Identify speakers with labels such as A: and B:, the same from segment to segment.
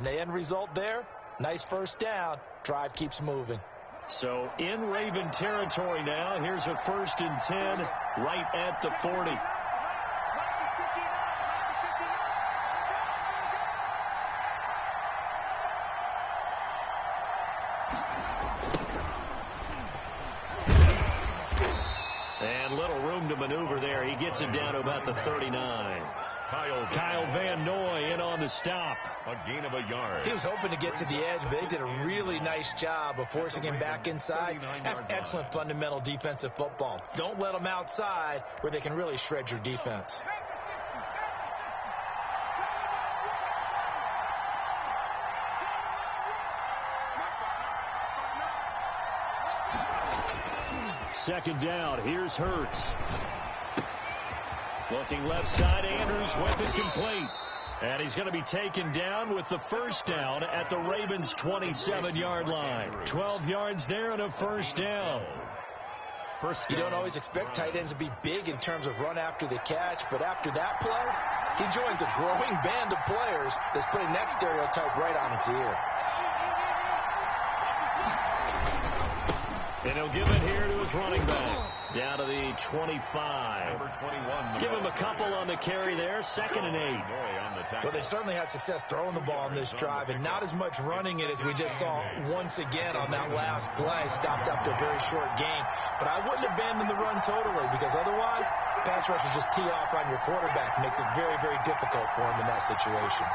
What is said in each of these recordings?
A: The end result there, nice first down. Drive keeps moving.
B: So in Raven territory now. Here's a 1st and 10 right at the 40. And little room to maneuver there. He gets it down to about the 39. Kyle Van Noy in on the stop.
C: A gain of a yard.
A: He was hoping to get to the edge, but they did a really nice job of forcing him back inside. That's excellent fundamental defensive football. Don't let them outside where they can really shred your defense.
B: Second down. Here's Hurts. Looking left side, Andrews with it complete. And he's going to be taken down with the first down at the Ravens' 27-yard line. 12 yards there and a first down.
A: You don't always expect tight ends to be big in terms of run after the catch, but after that play, he joins a growing band of players that's putting that stereotype right on its ear.
B: And he'll give it here to his running back. Down to the 25.
C: Number 21.
B: Give him a couple on the carry there. 2nd and 8.
A: Well, they certainly had success throwing the ball in this drive, and not as much running it as we just saw once again on that last play. Stopped after a very short gain. But I wouldn't abandon the run totally, because otherwise, pass rushers just tee off on your quarterback. Makes it very, very difficult for him in that situation.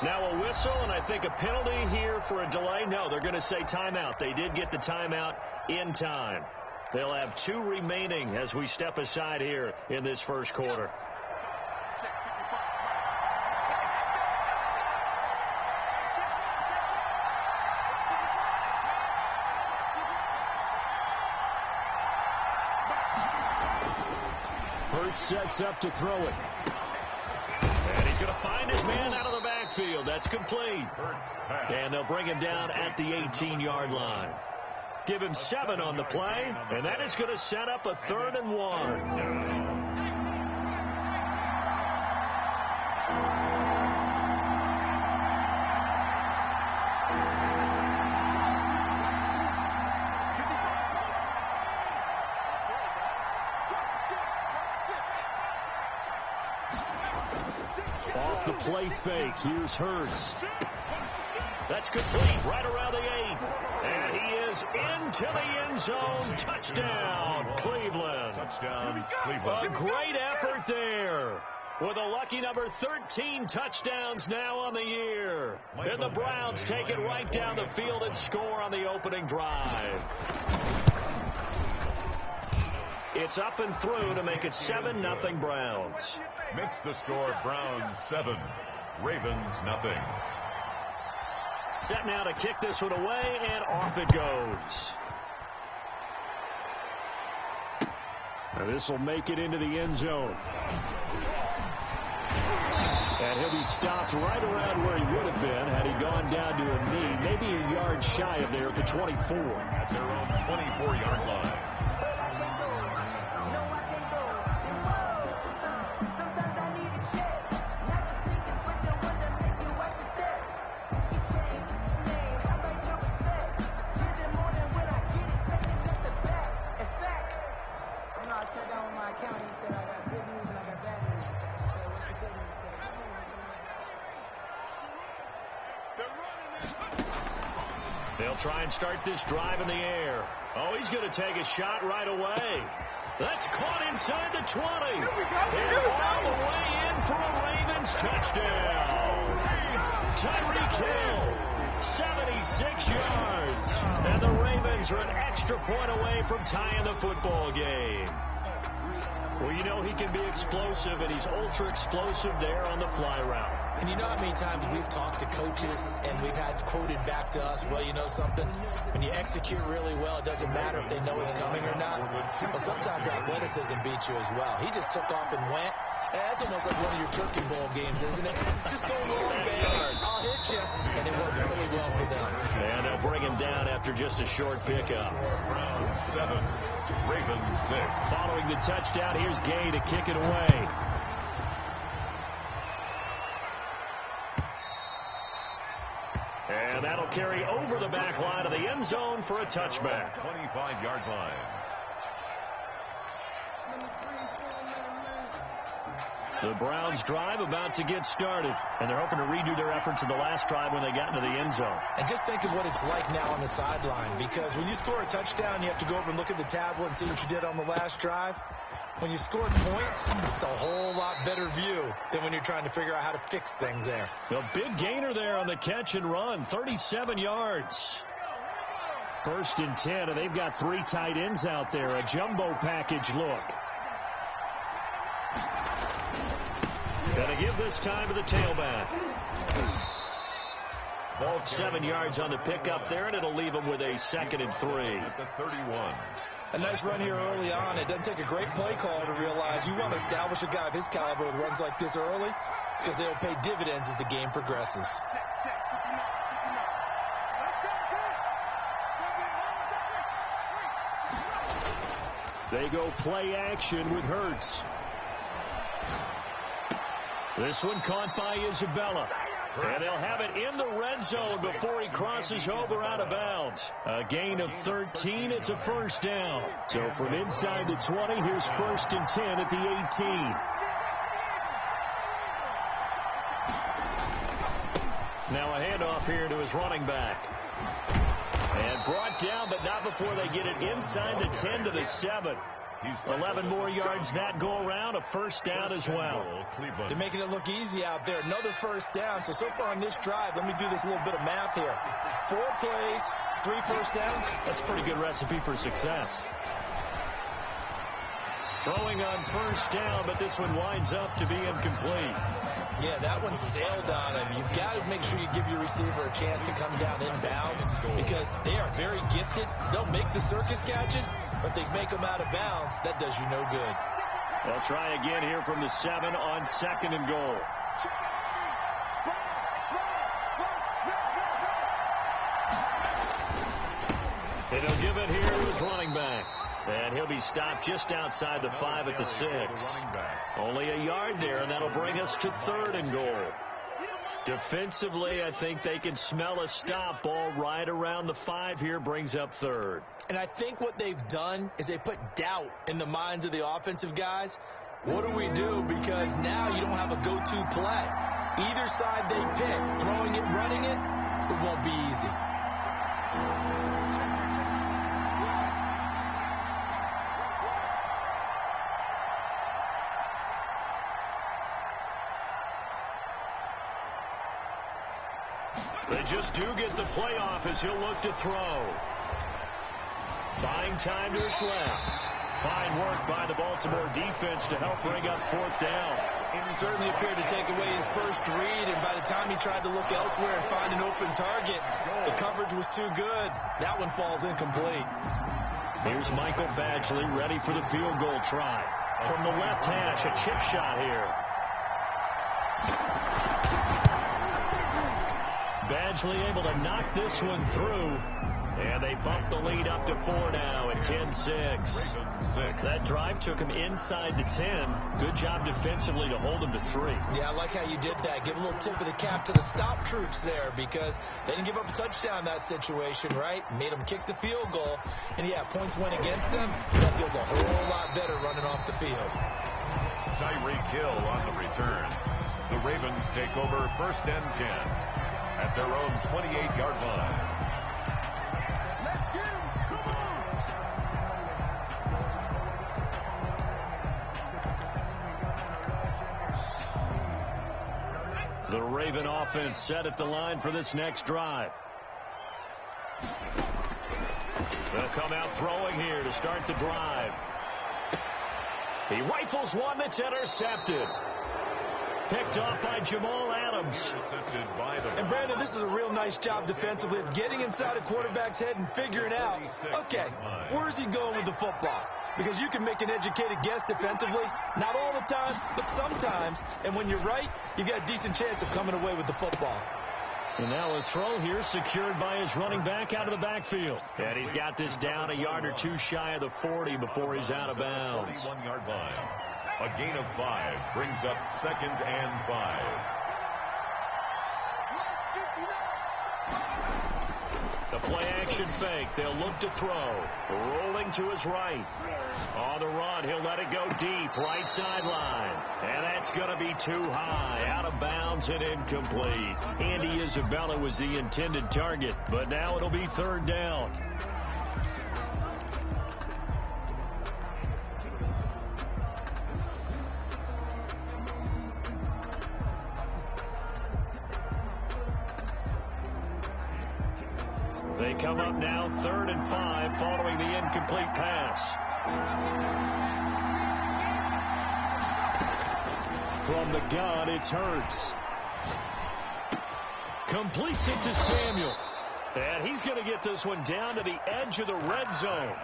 B: Now a whistle, and I think a penalty here for a delay. No, they're going to say timeout. They did get the timeout in time. They'll have 2 remaining as we step aside here in this first quarter. Hurts sets up to throw it. And he's going to find his man out of the backfield. That's complete. And they'll bring him down at the 18-yard line. Give him 7 on the play, and that is going to set up a 3rd and 1. Off the play fake. Here's Hurts. That's complete right around the 8. And he is into the end zone. Touchdown, Cleveland.
C: Touchdown, Cleveland.
B: A great effort there. With a lucky number 13 touchdowns now on the year. And the Browns take it right down the field and score on the opening drive. It's up and through to make it 7-0 Browns.
C: Makes the score Browns 7, Ravens nothing.
B: Set now to kick this one away, and off it goes. And this will make it into the end zone. And he'll be stopped right around where he would have been had he gone down to a knee, maybe a yard shy of there at the 24.
C: At their own 24-yard line.
B: They'll try and start this drive in the air. Oh, he's going to take a shot right away. That's caught inside the 20. And all the way in for a Ravens touchdown. Tyreek Hill, 76 yards. And the Ravens are an extra point away from tying the football game. Well, you know he can be explosive, and he's ultra-explosive there on the fly route.
A: And you know how many times we've talked to coaches and we've had quoted back to us, well, you know something? When you execute really well, it doesn't matter if they know it's coming or not. Well, sometimes athleticism beats you as well. He just took off and went, That's almost like one of your turkey bowl games, isn't it? Just go long, Baylor. I'll hit you. And it worked really well for them.
B: And they'll bring him down after just a short pickup.
C: Browns 7, Ravens 6.
B: Following the touchdown, here's Gay to kick it away. And that'll carry over the back line of the end zone for a touchback.
C: 25-yard line.
B: The Browns drive about to get started, and they're hoping to redo their efforts in the last drive when they got into the end zone.
A: And just think of what it's like now on the sideline, because when you score a touchdown, you have to go over and look at the tablet and see what you did on the last drive. When you score points, it's a whole lot better view than when you're trying to figure out how to fix things there.
B: A big gainer there on the catch and run, 37 yards. 1st and 10, and they've got 3 tight ends out there, a jumbo package look. Gonna give this time to the tailback. 7 yards on the pickup there, and it'll leave them with a 2nd and 3.
C: At the 31.
A: A nice run here early on. It doesn't take a great play caller to realize you want to establish a guy of his caliber with runs like this early, because they'll pay dividends as the game progresses.
B: They go play action with Hurts. This one caught by Isabella. And they'll have it in the red zone before he crosses over out of bounds. A gain of 13. It's a 1st down. So from inside the 20, here's 1st and 10 at the 18. Now a handoff here to his running back. And brought down, but not before they get it inside the 10 to the 7. 11 more yards that go around, a 1st down as well.
A: They're making it look easy out there. Another 1st down. So far on this drive, let me do this little bit of math here. 4 plays, 3 1st downs.
B: That's a pretty good recipe for success. Throwing on 1st down, but this one winds up to be incomplete.
A: Yeah, that one sailed on him. You've got to make sure you give your receiver a chance to come down inbounds, because they are very gifted. They'll make the circus catches, but they make them out of bounds. That does you no good.
B: They'll try again here from the 7 on 2nd and goal. And he'll give it here to his running back. And he'll be stopped just outside the 5 at the 6. Only a yard there, and that'll bring us to 3rd and goal. Defensively, I think they can smell a stop. Ball right around the 5 here, brings up 3rd.
A: And I think what they've done is they put doubt in the minds of the offensive guys. What do we do? Because now you don't have a go-to play. Either side they pick, throwing it, running it, it won't be easy.
B: They just do get the playoff as he'll look to throw. Buying time to his left. Fine work by the Baltimore defense to help bring up 4th down.
A: He certainly appeared to take away his first read, and by the time he tried to look elsewhere and find an open target, the coverage was too good. That one falls incomplete.
B: Here's Michael Badgley ready for the field goal try. From the left hash, a chip shot here. Badgley able to knock this one through. And they bump the lead up to 4 now at 10-6. That drive took him inside the 10. Good job defensively to hold him to 3.
A: Yeah, I like how you did that. Give a little tip of the cap to the stop troops there, because they didn't give up a touchdown in that situation, right? Made them kick the field goal. And, yeah, points went against them. That feels a whole lot better running off the field.
C: Tyreek Hill on the return. The Ravens take over 1st and 10 at their own 28-yard line.
B: The Raven offense set at the line for this next drive. They'll come out throwing here to start the drive. He rifles one that's intercepted. Picked off by Jamal Adams.
A: And Brandon, this is a real nice job defensively of getting inside a quarterback's head and figuring out, okay, where's he going with the football? because you can make an educated guess defensively. Not all the time, but sometimes. And when you're right, you've got a decent chance of coming away with the football.
B: And now a throw here secured by his running back out of the backfield. And he's got this down a yard or two shy of the 40 before he's out of bounds.
C: 41-yard line. A gain of 5 brings up 2nd and 5.
B: The play-action fake. They'll look to throw. Rolling to his right. On the run, he'll let it go deep. Right sideline. And that's going to be too high. Out of bounds and incomplete. Andy Isabella was the intended target, but now it'll be 3rd down. They come up now 3rd and 5 following the incomplete pass. From the gun, it's Hurts. Completes it to Samuel. And he's going to get this one down to the edge of the red zone.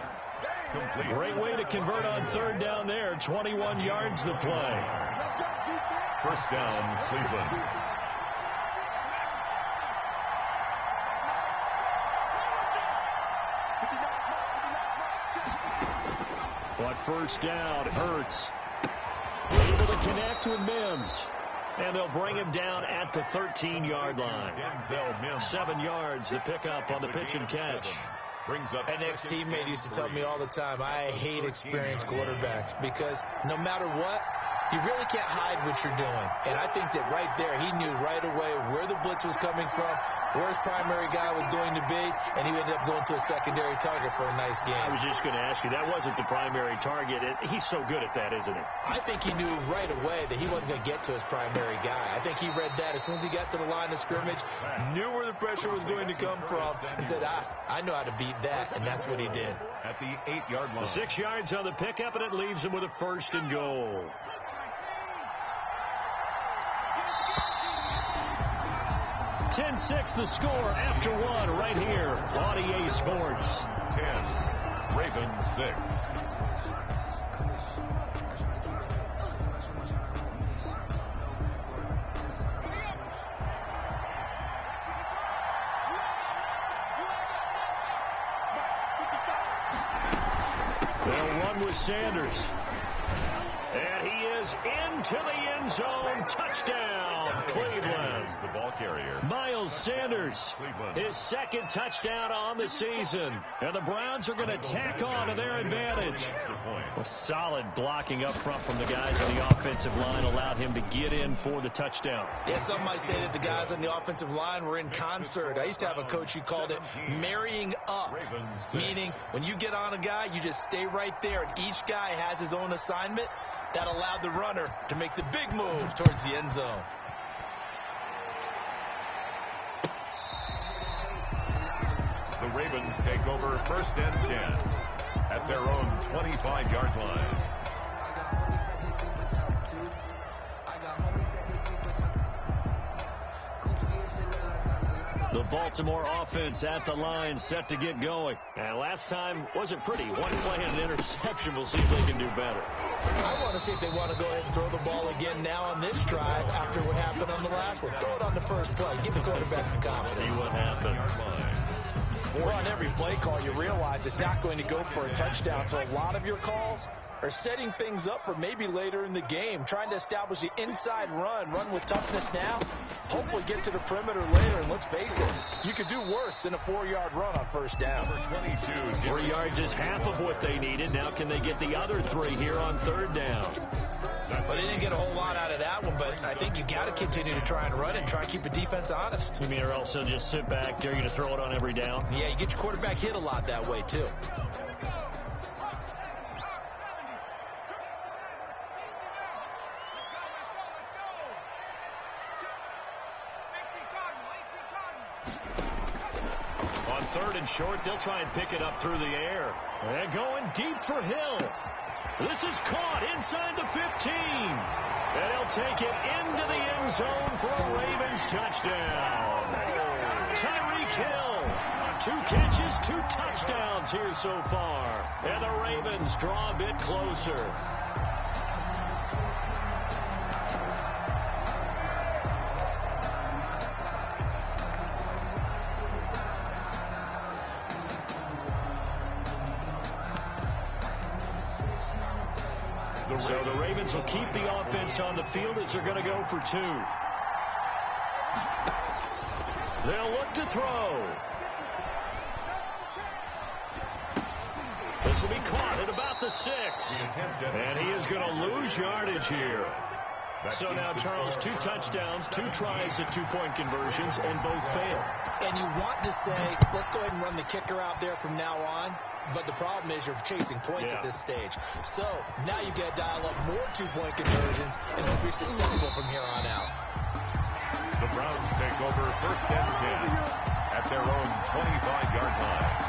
B: Great way to convert on 3rd down there. 21 yards to play.
C: 1st down, Cleveland.
B: But 1st down, Hurts. Able to connect with Mims. And they'll bring him down at the 13-yard line. 7 yards to pick up on the pitch and catch.
A: An ex-teammate used to tell me all the time, I hate experienced quarterbacks because no matter what, you really can't hide what you're doing. And I think that right there, he knew right away where the blitz was coming from, where his primary guy was going to be, and he ended up going to a secondary target for a nice game.
B: I was just going to ask you, that wasn't the primary target. He's so good at that, isn't he?
A: I think he knew right away that he wasn't going to get to his primary guy. I think he read that as soon as he got to the line of scrimmage, knew where the pressure was going to come from, and said, I know how to beat that, and that's what he did.
C: At the 8-yard line.
B: 6 yards on the pickup, and it leaves him with a 1st and goal. 10-6 the score after 1 right here on EA Sports.
C: 10, Ravens 6.
B: They'll run with Sanders. And he is into the end zone. Touchdown, Cleveland.
C: The ball carrier.
B: Miles Sanders, his 2nd touchdown on the season. And the Browns are going to tack on to their advantage. A solid blocking up front from the guys on the offensive line allowed him to get in for the touchdown.
A: Yeah, some might say that the guys on the offensive line were in concert. I used to have a coach who called it marrying up, meaning when you get on a guy, you just stay right there, and each guy has his own assignment. That allowed the runner to make the big move towards the end zone.
C: The Ravens take over 1st and 10 at their own 25-yard line.
B: The Baltimore offense at the line, set to get going. And last time wasn't pretty. One play and an interception. We'll see if they can do better.
A: I want to see if they want to go ahead and throw the ball again now on this drive after what happened on the last one. Throw it on the first play. Give the quarterback some confidence.
B: See what happens.
A: Well, on every play call, you realize it's not going to go for a touchdown. So a lot of your calls are setting things up for maybe later in the game, trying to establish the inside run with toughness now, hopefully get to the perimeter later. And let's face it, you could do worse than a 4-yard run on 1st down.
B: 3 yards is half of what they needed. Now can they get the other 3 here on 3rd down?
A: Well, they didn't get a whole lot out of that one, but I think you got to continue to try and run it and try and keep the defense honest.
B: You mean or else they'll just sit back, dare you to throw it on every down?
A: Yeah, you get your quarterback hit a lot that way, too.
C: On
B: 3rd and short. They'll try and pick it up through the air. And going deep for Hill. This is caught inside the 15. And he'll take it into the end zone for a Ravens touchdown. Tyreek Hill. 2 catches, 2 touchdowns here so far. And the Ravens draw a bit closer. So the Ravens will keep the offense on the field as they're going to go for 2. They'll look to throw. This will be caught at about the 6. And he is going to lose yardage here. So now, Charles, 2 touchdowns, 2 tries at 2-point conversions, and both failed.
A: And you want to say, let's go ahead and run the kicker out there from now on. But the problem is you're chasing points at this stage. So now you got to dial up more 2-point conversions and hope you're successful from here on out.
C: The Browns take over 1st and 10 at their own 25-yard line.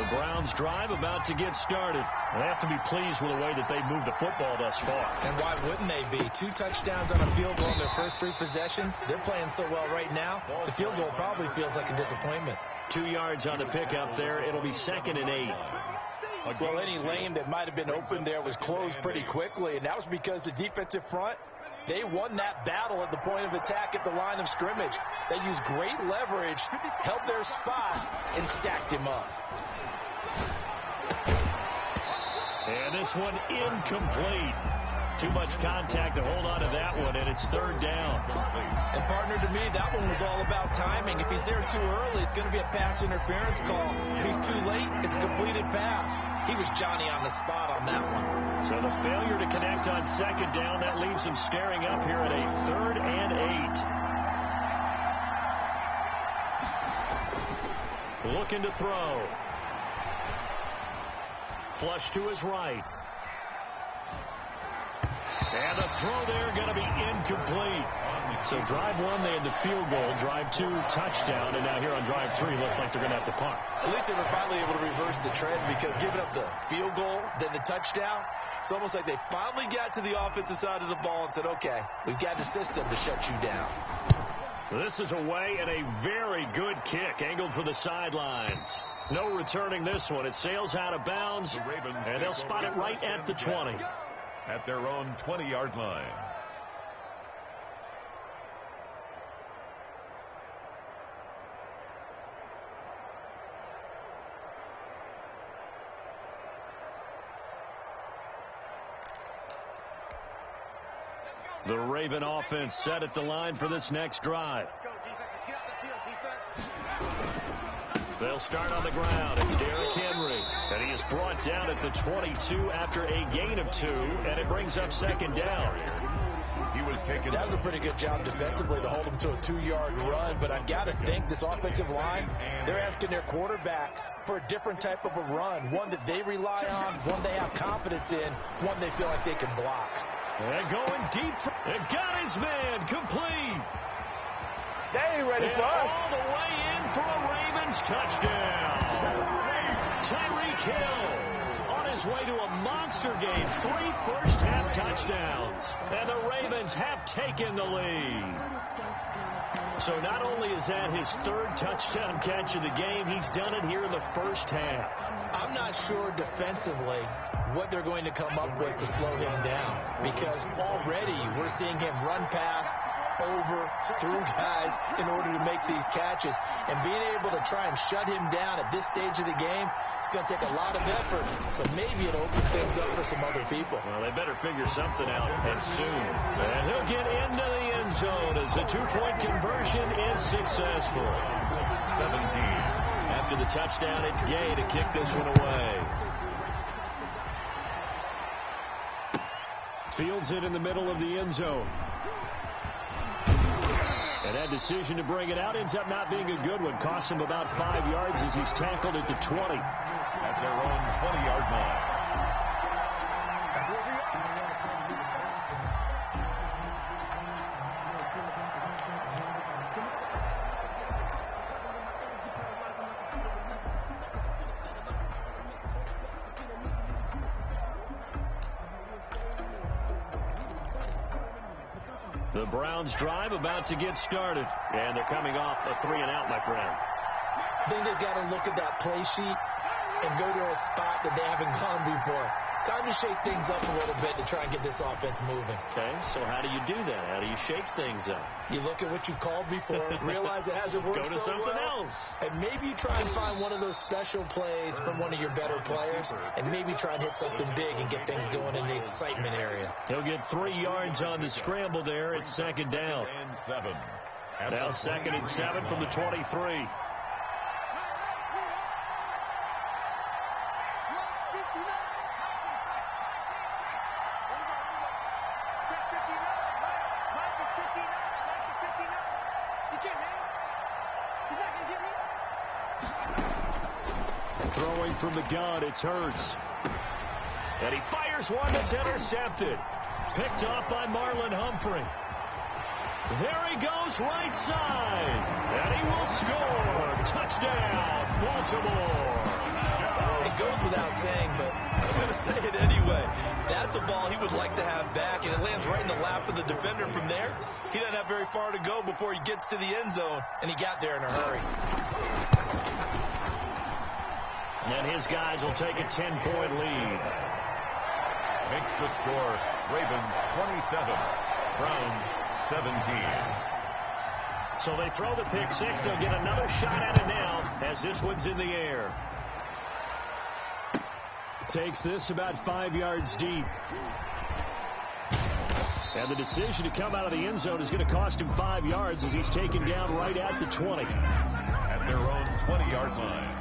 B: Browns drive about to get started. They have to be pleased with the way that they moved the football thus far.
A: And why wouldn't they be? 2 touchdowns on a field goal in their first 3 possessions. They're playing so well right now. The field goal probably feels like a disappointment.
B: 2 yards on the pickup there. It'll be 2nd and 8.
A: Well, any lane that might have been open there was closed pretty quickly, and that was because the defensive front, they won that battle at the point of attack at the line of scrimmage. They used great leverage, held their spot, and stacked him up.
B: And this one incomplete. Too much contact to hold on to that one, and it's 3rd down.
A: And, partner, to me, that one was all about timing. If he's there too early, it's going to be a pass interference call. If he's too late, it's a completed pass. He was Johnny on the spot on that one.
B: So the failure to connect on 2nd down, that leaves him staring up here at a 3rd and 8. Looking to throw. Flush to his right. And the throw there going to be incomplete. So drive 1, they had the field goal. Drive 2, touchdown. And now here on drive 3, looks like they're going to have to punt.
A: At least they were finally able to reverse the trend, because giving up the field goal, then the touchdown, it's almost like they finally got to the offensive side of the ball and said, okay, we've got the system to shut you down.
B: This is away, and a very good kick angled for the sidelines. No returning this one. It sails out of bounds, and they'll spot it right at the 20.
C: At their own 20-yard line.
B: The Raven offense set at the line for this next drive. They'll start on the ground. It's Derrick Henry. And he is brought down at the 22 after a gain of 2. And it brings up 2nd down.
C: He was taken.
A: That was a pretty good job defensively to hold him to a 2-yard run. But I've got to think this offensive line, they're asking their quarterback for a different type of a run. One that they rely on, one they have confidence in, one they feel like they can block.
B: And going deep. And got his man complete.
A: They ain't ready for us.
B: All the way in for a Ravens touchdown. Tyreek Hill on his way to a monster game. 3 first-half touchdowns. And the Ravens have taken the lead. So not only is that his 3rd touchdown catch of the game, he's done it here in the first half.
A: I'm not sure defensively what they're going to come up with to slow him down, because already we're seeing him run past, over, through guys in order to make these catches. And being able to try and shut him down at this stage of the game, it's going to take a lot of effort. So maybe it'll open things up for some other people.
B: Well, they better figure something out, and soon. And he'll get into the end zone as the 2-point conversion is successful.
C: 17.
B: After the touchdown, it's Gay to kick this one away. Fields it in the middle of the end zone. And that decision to bring it out ends up not being a good one. Costs him about 5 yards as he's tackled at the 20.
C: At their own 20-yard line.
B: The Browns drive about to get started. And they're coming off a 3-and-out, my friend.
A: I think they've got to look at that play sheet and go to a spot that they haven't gone before. Time to shake things up a little bit to try and get this offense moving.
B: Okay, so how do you do that? How do you shake things up?
A: You look at what you called before, realize it hasn't worked
B: Go to
A: so
B: something
A: well,
B: else.
A: and maybe you try and find one of those special plays from one of your better players, and maybe try and hit something big and get things going in the excitement area.
B: He'll get 3 yards on the scramble there. It's second down. Now second and 7 from the 23. Throwing from the gun, it's Hurts. And he fires one that's intercepted. Picked off by Marlon Humphrey. There he goes, right side. And he will score. Touchdown, Baltimore.
A: It goes without saying, but I'm going to say it anyway. That's a ball he would like to have back, and it lands right in the lap of the defender from there. He doesn't have very far to go before he gets to the end zone, and he got there in a hurry.
B: And his guys will take a 10-point lead.
C: Makes the score Ravens 27, Browns 17.
B: So they throw the pick six. They'll get another shot at it now as this one's in the air. Takes this about 5 yards deep. And the decision to come out of the end zone is going to cost him 5 yards as he's taken down right at the 20.
C: At their own 20-yard line.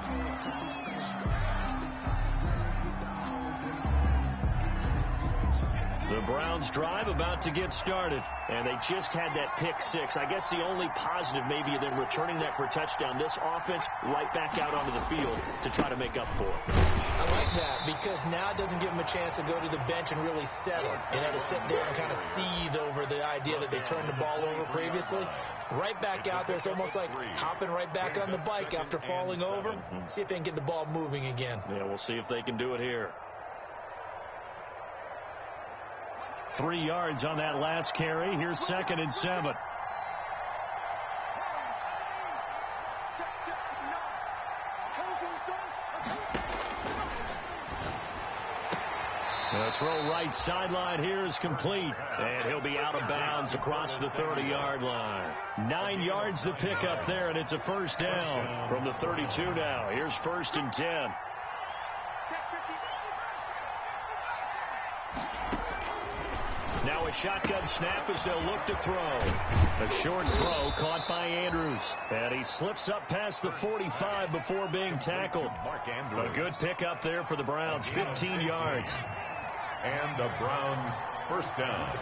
B: The Browns drive about to get started, and they just had that pick six. I guess the only positive maybe of them returning that for a touchdown. This offense right back out onto the field to try to make up for it.
A: I like that because now it doesn't give them a chance to go to the bench and really settle. To sit there and kind of seethe over the idea that they turned the ball over previously. Right back out there. It's almost like hopping right back on the bike after falling over. See if they can get the ball moving again.
B: Yeah, we'll see if they can do it here. 3 yards on that last carry. Here's second and 7. The throw right sideline here is complete. And he'll be out of bounds across the 30-yard line. 9 yards to pick up there, and it's a first down from the 32 now. Here's first and 10. Now a shotgun snap as they'll look to throw. A short throw caught by Andrews. And he slips up past the 45 before being tackled. A good pickup there for the Browns, 15 yards.
C: And the Browns first down.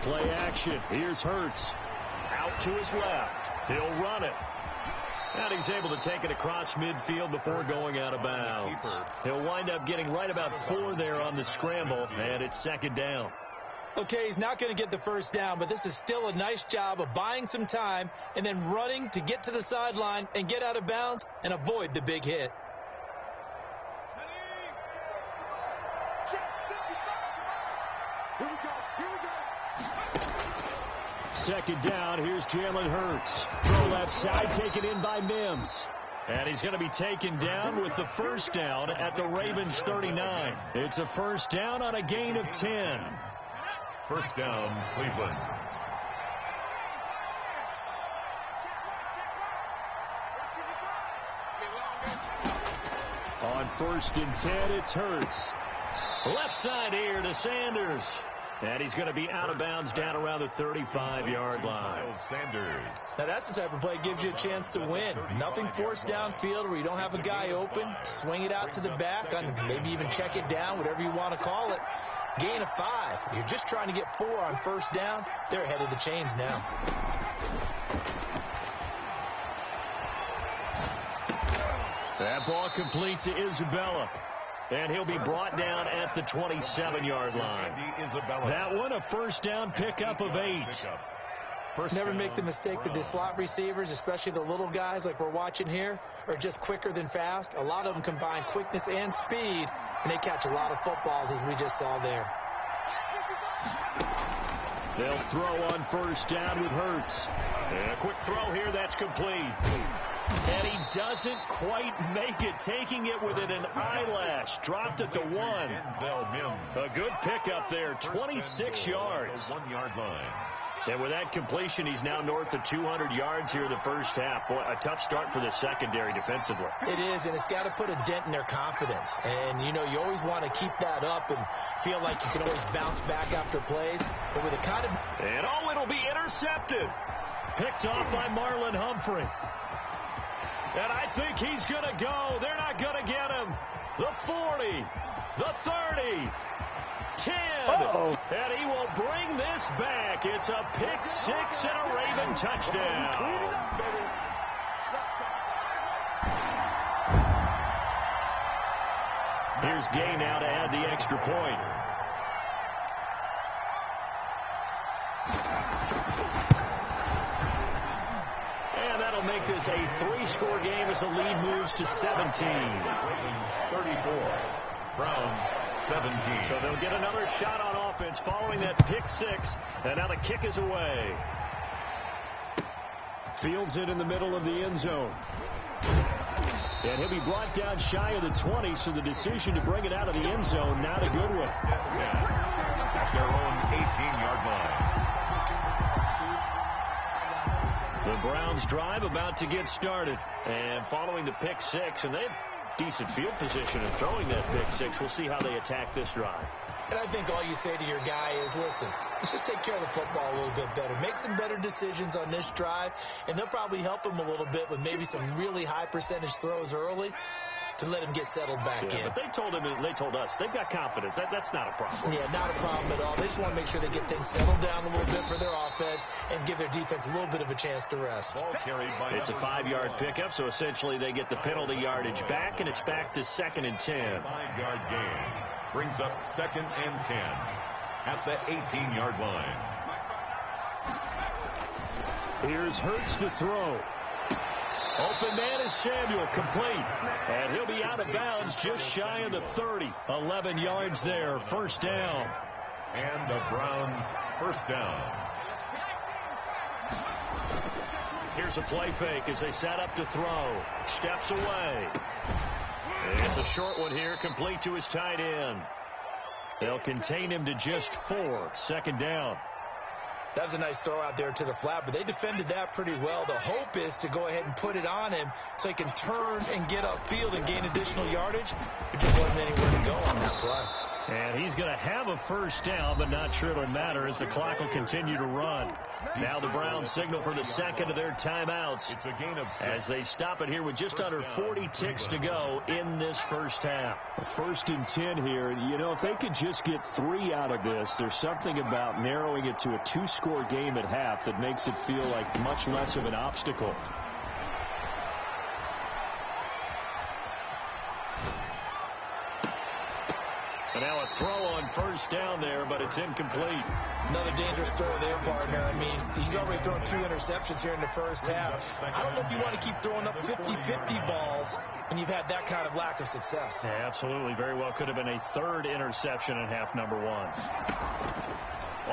B: Play action. Here's Hurts. Out to his left. He'll run it. And he's able to take it across midfield before going out of bounds. He'll wind up getting right about 4 there on the scramble, and it's second down.
A: Okay, he's not going to get the first down, but this is still a nice job of buying some time and then running to get to the sideline and get out of bounds and avoid the big hit.
B: Second down, here's Jalen Hurts. Throw left side, taken in by Mims. And he's going to be taken down with the first down at the Ravens 39. It's a first down on a gain of 10.
C: First down, Cleveland.
B: On first and 10, it's Hurts. Left side here to Sanders. And he's going to be out of bounds down around the 35-yard line.
C: Sanders.
A: Now that's the type of play that gives you a chance to win. Nothing forced downfield where you don't have a guy open. Swing it out to the back, on maybe even check it down, whatever you want to call it. Gain of 5. You're just trying to get 4 on first down. They're ahead of the chains now.
B: That ball complete to Isabella. And he'll be brought down at the 27-yard line. That one, a first down pickup of 8.
A: Never make the mistake that the slot receivers, especially the little guys like we're watching here, are just quicker than fast. A lot of them combine quickness and speed, and they catch a lot of footballs, as we just saw there.
B: They'll throw on first down with Hurts. And a quick throw here, that's complete. And he doesn't quite make it, taking it within an eyelash. Dropped at the 1. A good pickup there, 26 yards.
C: 1-yard line.
B: And with that completion, he's now north of 200 yards here in the first half. Boy, a tough start for the secondary defensively.
A: It is, and it's got to put a dent in their confidence. And, you know, you always want to keep that up and feel like you can always bounce back after plays. But with the kind of...
B: And, oh, it'll be intercepted. Picked off by Marlon Humphrey. And I think he's going to go. They're not going to get him. The 40, the 30, 10.
A: Uh-oh.
B: And he will bring this back. It's a pick 6 and a Raven touchdown. Here's Gay now to add the extra point. And that'll make this a 3-score game as the lead moves to 17.
C: 34. Browns 17.
B: So they'll get another shot on offense following that pick 6. And now the kick is away. Fields it in the middle of the end zone. And he'll be brought down shy of the 20, so the decision to bring it out of the end zone, not a good one.
C: At their own 18-yard line.
B: The Browns drive about to get started. And following the pick 6, and they have decent field position in throwing that pick 6. We'll see how they attack this drive.
A: And I think all you say to your guy is, listen, let's just take care of the football a little bit better. Make some better decisions on this drive, and they'll probably help him a little bit with maybe some really high percentage throws early to let him get settled back in.
B: But they told him, and they told us, they've got confidence. That's not a problem.
A: Yeah, not a problem at all. They just want to make sure they get things settled down a little bit for their offense and give their defense a little bit of a chance to rest.
C: Ball carried by
B: It's a 5-yard pickup, so essentially they get the penalty yardage back, and it's back to 2nd and 10.
C: 5-yard gain brings up 2nd and 10 at the 18-yard line.
B: Here's Hurts to throw. Open man is Samuel, complete. And he'll be out of bounds just shy of the 30. 11 yards there, first down.
C: And the Browns first down.
B: Here's a play fake as they set up to throw. Steps away. It's a short one here, complete to his tight end. They'll contain him to just 4. Second down.
A: That was a nice throw out there to the flat, but they defended that pretty well. The hope is to go ahead and put it on him so he can turn and get upfield and gain additional yardage. There just wasn't anywhere to go on that play.
B: And he's going to have a first down, but not sure it'll matter as the clock will continue to run. Now the Browns signal for the second of their timeouts
C: It's a gain of 6.
B: as they stop it here with just under 40 ticks to go in this first half. 1st and 10 here. You know, if they could just get 3 out of this, there's something about narrowing it to a 2-score game at half that makes it feel like much less of an obstacle. And now a throw on first down there, but it's incomplete.
A: Another dangerous throw there, partner. I mean, he's already thrown 2 interceptions here in the first half. I don't know if you want to keep throwing up 50-50 balls when you've had that kind of lack of success.
B: Yeah, absolutely. Very well could have been a 3rd interception in half number 1.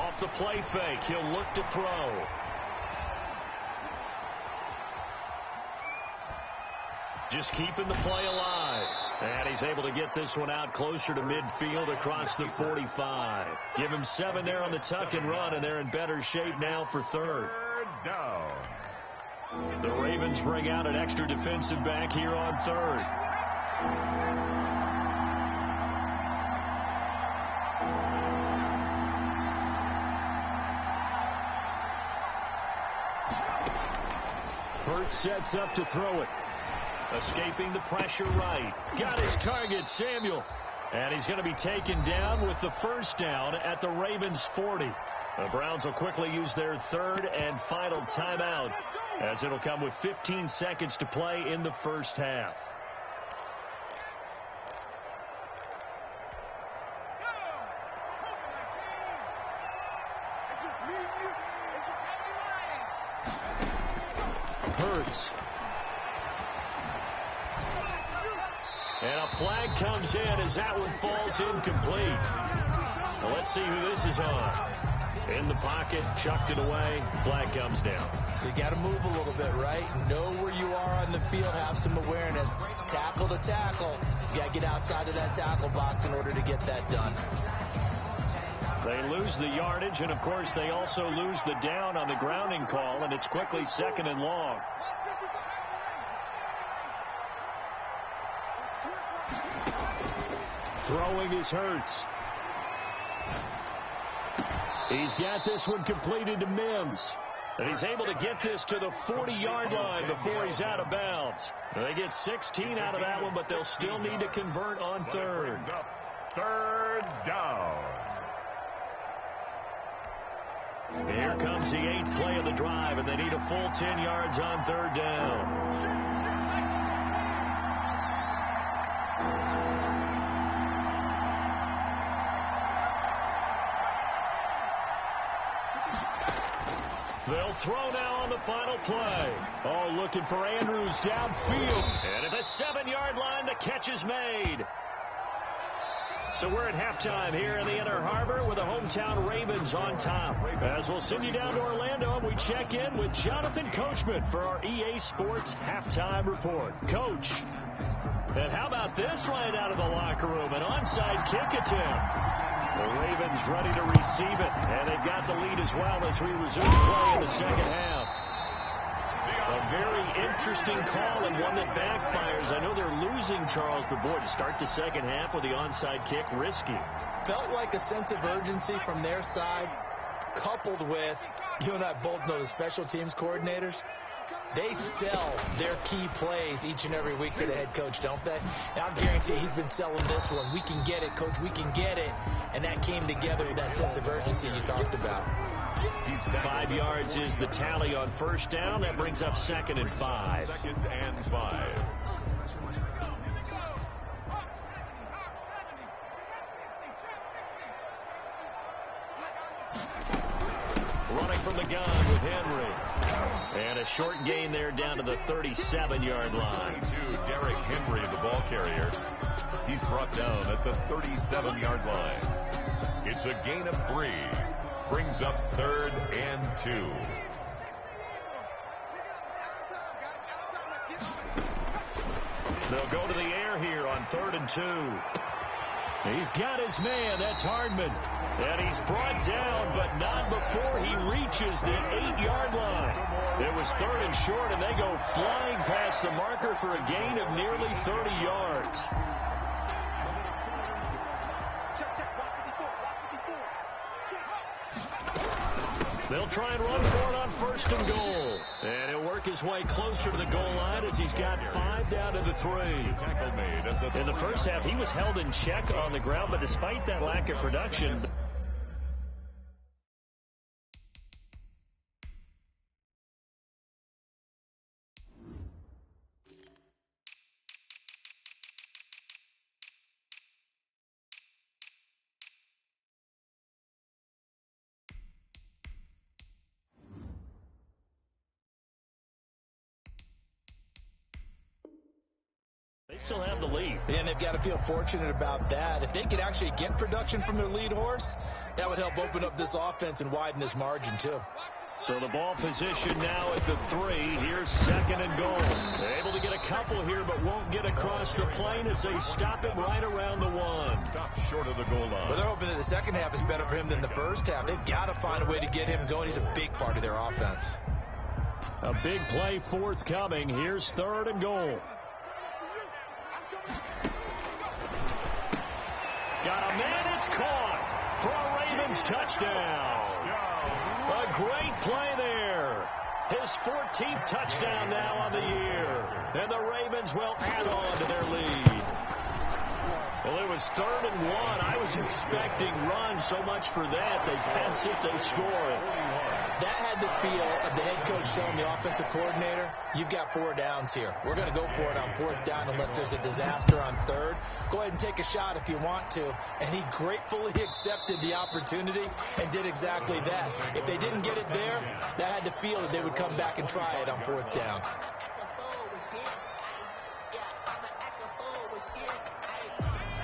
B: Off the play fake, he'll look to throw. Just keeping the play alive. And he's able to get this one out closer to midfield across the 45. Give him 7 there on the tuck and run, and they're in better shape now for 3rd.
C: 3rd down.
B: The Ravens bring out an extra defensive back here on 3rd. Hurts sets up to throw it. Escaping the pressure right. Got his target, Samuel. And he's going to be taken down with the first down at the Ravens' 40. The Browns will quickly use their third and final timeout, as it'll come with 15 seconds to play in the first half. Hurts. And a flag comes in as that one falls incomplete. Well, let's see who this is on. In the pocket, chucked it away, flag comes down.
A: So you got to move a little bit, right? Know where you are on the field, have some awareness. Tackle to tackle. You got to get outside of that tackle box in order to get that done.
B: They lose the yardage, and of course they also lose the down on the grounding call, and it's quickly second and long. Throwing is Hurts. He's got this one completed to Mims. And he's able to get this to the 40-yard line before he's out of bounds. They get 16 out of that one, but they'll still need to convert on third.
C: Third down.
B: Here comes the 8th play of the drive, and they need a full 10 yards on third down. They'll throw now on the final play. Oh, looking for Andrews downfield. And at the 7-yard line, the catch is made. So we're at halftime here in the Inner Harbor with the hometown Ravens on top. As we'll send you down to Orlando, and we check in with Jonathan Coachman for our EA Sports Halftime Report. Coach, and how about this right out of the locker room? An onside kick attempt. The Ravens ready to receive it, and they've got the lead as well as we resume play in the second half. A very interesting call and one that backfires. I know they're losing, Charles, but boy, to start the second half with the onside kick, risky.
A: Felt like a sense of urgency from their side, coupled with, you and I both know the special teams coordinators. They sell their key plays each and every week to the head coach, don't they? And I'll guarantee he's been selling this one. We can get it, coach. We can get it. And that came together with that sense of urgency you talked about.
B: 5 yards is the tally on first down. That brings up 2nd and 5.
C: 2nd and 5.
B: Running from the gun with Henry. And a short gain there down to the 37-yard line.
C: 22, Derrick Henry, the ball carrier. He's brought down at the 37-yard line. It's a gain of 3. Brings up 3rd and 2.
B: They'll go to the air here on 3rd and 2. He's got his man. That's Hardman. And he's brought down, but not before he reaches the 8-yard line. It was 3rd and short, and they go flying past the marker for a gain of nearly 30 yards. They'll try and run for it on 1st and goal. And he'll work his way closer to the goal line as he's got 5 down to the 3.
C: Tackle made.
B: In the first half, he was held in check on the ground, but despite that lack of production, they still have the lead.
A: And they've got to feel fortunate about that. If they could actually get production from their lead horse, that would help open up this offense and widen this margin, too.
B: So the ball position now at the 3. Here's 2nd and goal. They're able to get a couple here, but won't get across the plane as they stop it right around the 1.
C: Stop short of the goal line.
A: Well, they're hoping that the second half is better for him than the first half. They've got to find a way to get him going. He's a big part of their offense.
B: A big play forthcoming. Here's 3rd and goal. Got a man, it's caught for a Ravens touchdown. A great play there. His 14th touchdown now on the year. And the Ravens will add on to their lead. Well, it was was 3rd and 1. I was expecting runs, so much for that. They pass it, they score.
A: That had the feel of the head coach telling the offensive coordinator, you've got 4 downs here. We're going to go for it on 4th down unless there's a disaster on 3rd. Go ahead and take a shot if you want to. And he gratefully accepted the opportunity and did exactly that. If they didn't get it there, that had the feel that they would come back and try it on 4th down.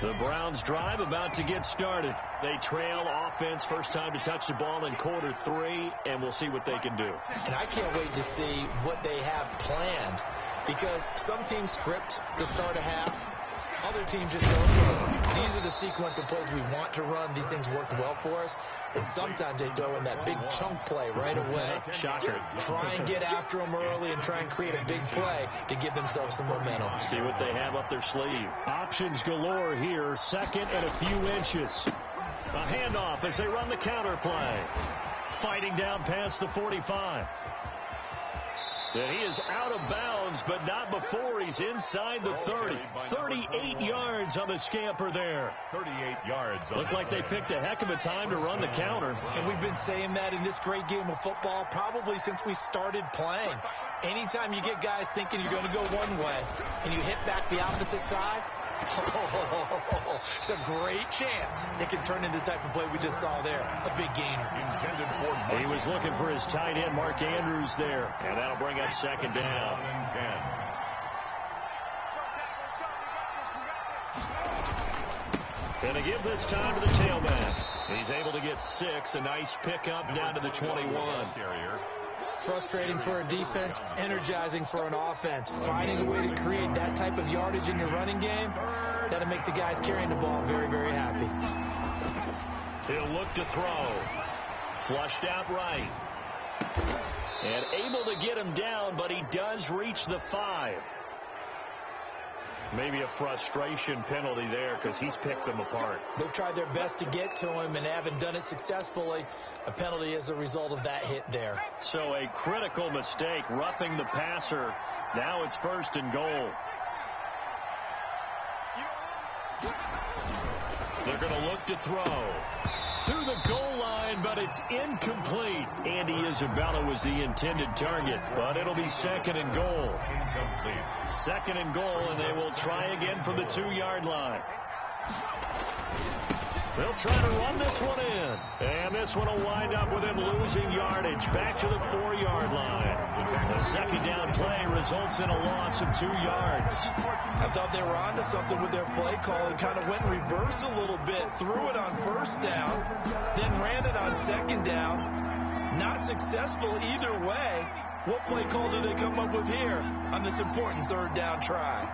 B: The Browns drive about to get started. They trail offense, first time to touch the ball in quarter 3, and we'll see what they can do.
A: And I can't wait to see what they have planned, because some teams script to start a half. Other teams just go, these are the sequence of plays we want to run. These things worked well for us. And sometimes they throw in that big chunk play right away.
B: Shocker.
A: Try and get after them early and try and create a big play to give themselves some momentum.
B: See what they have up their sleeve. Options galore here. 2nd and a few inches. A handoff as they run the counter play. Fighting down past the 45. And he is out of bounds, but not before he's inside the 30. 38 yards on the scamper there.
C: 38 yards.
B: Looked like they picked a heck of a time to run the counter.
A: And we've been saying that in this great game of football probably since we started playing. Anytime you get guys thinking you're going to go one way and you hit back the opposite side, it's a great chance it can turn into the type of play we just saw there. A big gainer.
B: He was looking for his tight end, Mark Andrews, there. And that'll bring up 2nd down. Going to give this time to the tailback. He's able to get 6. A nice pickup down to the 21.
A: Frustrating for a defense, energizing for an offense. Finding a way to create that type of yardage in your running game, that'll make the guys carrying the ball very, very happy.
B: He'll look to throw. Flushed out right. And able to get him down, but he does reach the 5. Maybe a frustration penalty there because he's picked them apart.
A: They've tried their best to get to him and haven't done it successfully. A penalty as a result of that hit there.
B: So a critical mistake, roughing the passer. Now it's 1st and goal. They're going to look to throw. To the goal line, but it's incomplete. Andy Isabella was the intended target, but it'll be 2nd and goal. Incomplete. 2nd and goal, and they will try again from the 2-yard line. They'll try to run this one in. And this one will wind up with him losing yardage back to the 4-yard line. The 2nd down play results in a loss of 2 yards.
A: I thought they were onto something with their play call and kind of went in reverse a little bit. Threw it on 1st down, then ran it on 2nd down. Not successful either way. What play call do they come up with here on this important 3rd down try?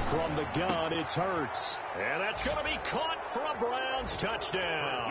B: From the gun, it's Hurts. And that's going to be caught for a Browns touchdown.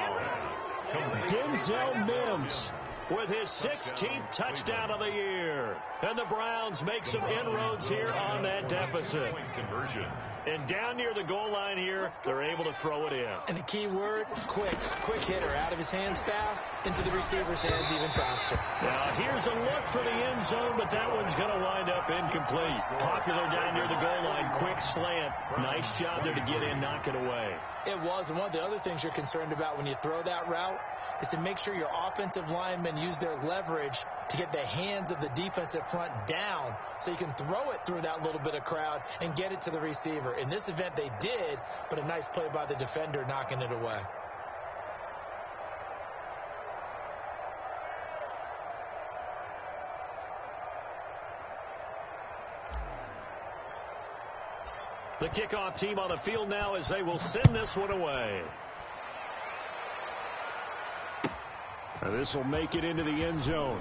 B: Denzel Mims with his 16th touchdown of the year. And the Browns make some inroads here on that deficit.
C: Conversion.
B: And down near the goal line here, they're able to throw it in.
A: And the key word, quick. Quick hitter. Out of his hands fast, into the receiver's hands even faster.
B: Now here's a look for the end zone, but that one's going to wind up incomplete. Popular down near the goal line. Quick slant. Nice job there to get in, knock it away.
A: It was, and one of the other things you're concerned about when you throw that route is to make sure your offensive linemen use their leverage to get the hands of the defensive front down so you can throw it through that little bit of crowd and get it to the receiver. In this event, they did, but a nice play by the defender knocking it away.
B: The kickoff team on the field now as they will send this one away. And this will make it into the end zone.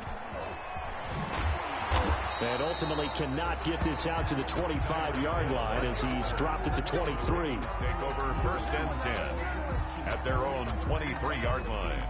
B: And ultimately cannot get this out to the 25-yard line as he's dropped at the 23.
C: Take over 1st and 10 at their own 23-yard line.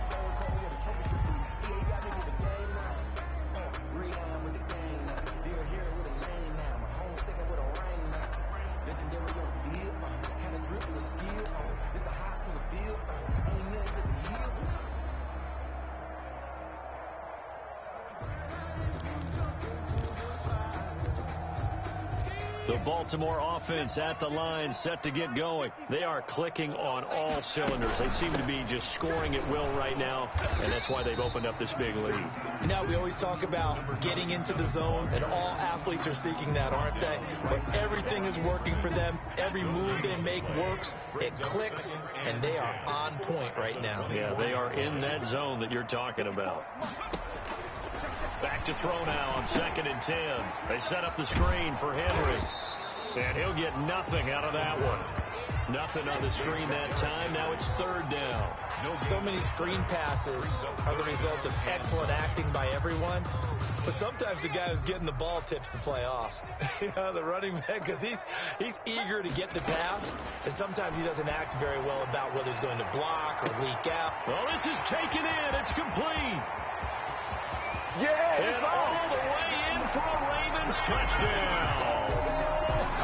B: The Baltimore offense at the line, set to get going. They are clicking on all cylinders. They seem to be just scoring at will right now, and that's why they've opened up this big lead.
A: You know, we always talk about getting into the zone, and all athletes are seeking that, aren't they? But everything is working for them. Every move they make works. It clicks, and they are on point right now.
B: Yeah, they are in that zone that you're talking about. Back to throw now on 2nd and 10. They set up the screen for Henry. And he'll get nothing out of that one. Nothing on the screen that time. Now it's 3rd down.
A: So many screen passes are the result of excellent acting by everyone. But sometimes the guy who's getting the ball tips the play off. You know, the running back, because he's eager to get the pass. And sometimes he doesn't act very well about whether he's going to block or leak out.
B: Well, this is taken in. It's complete.
A: Yeah,
B: and all the way in for a Ravens touchdown.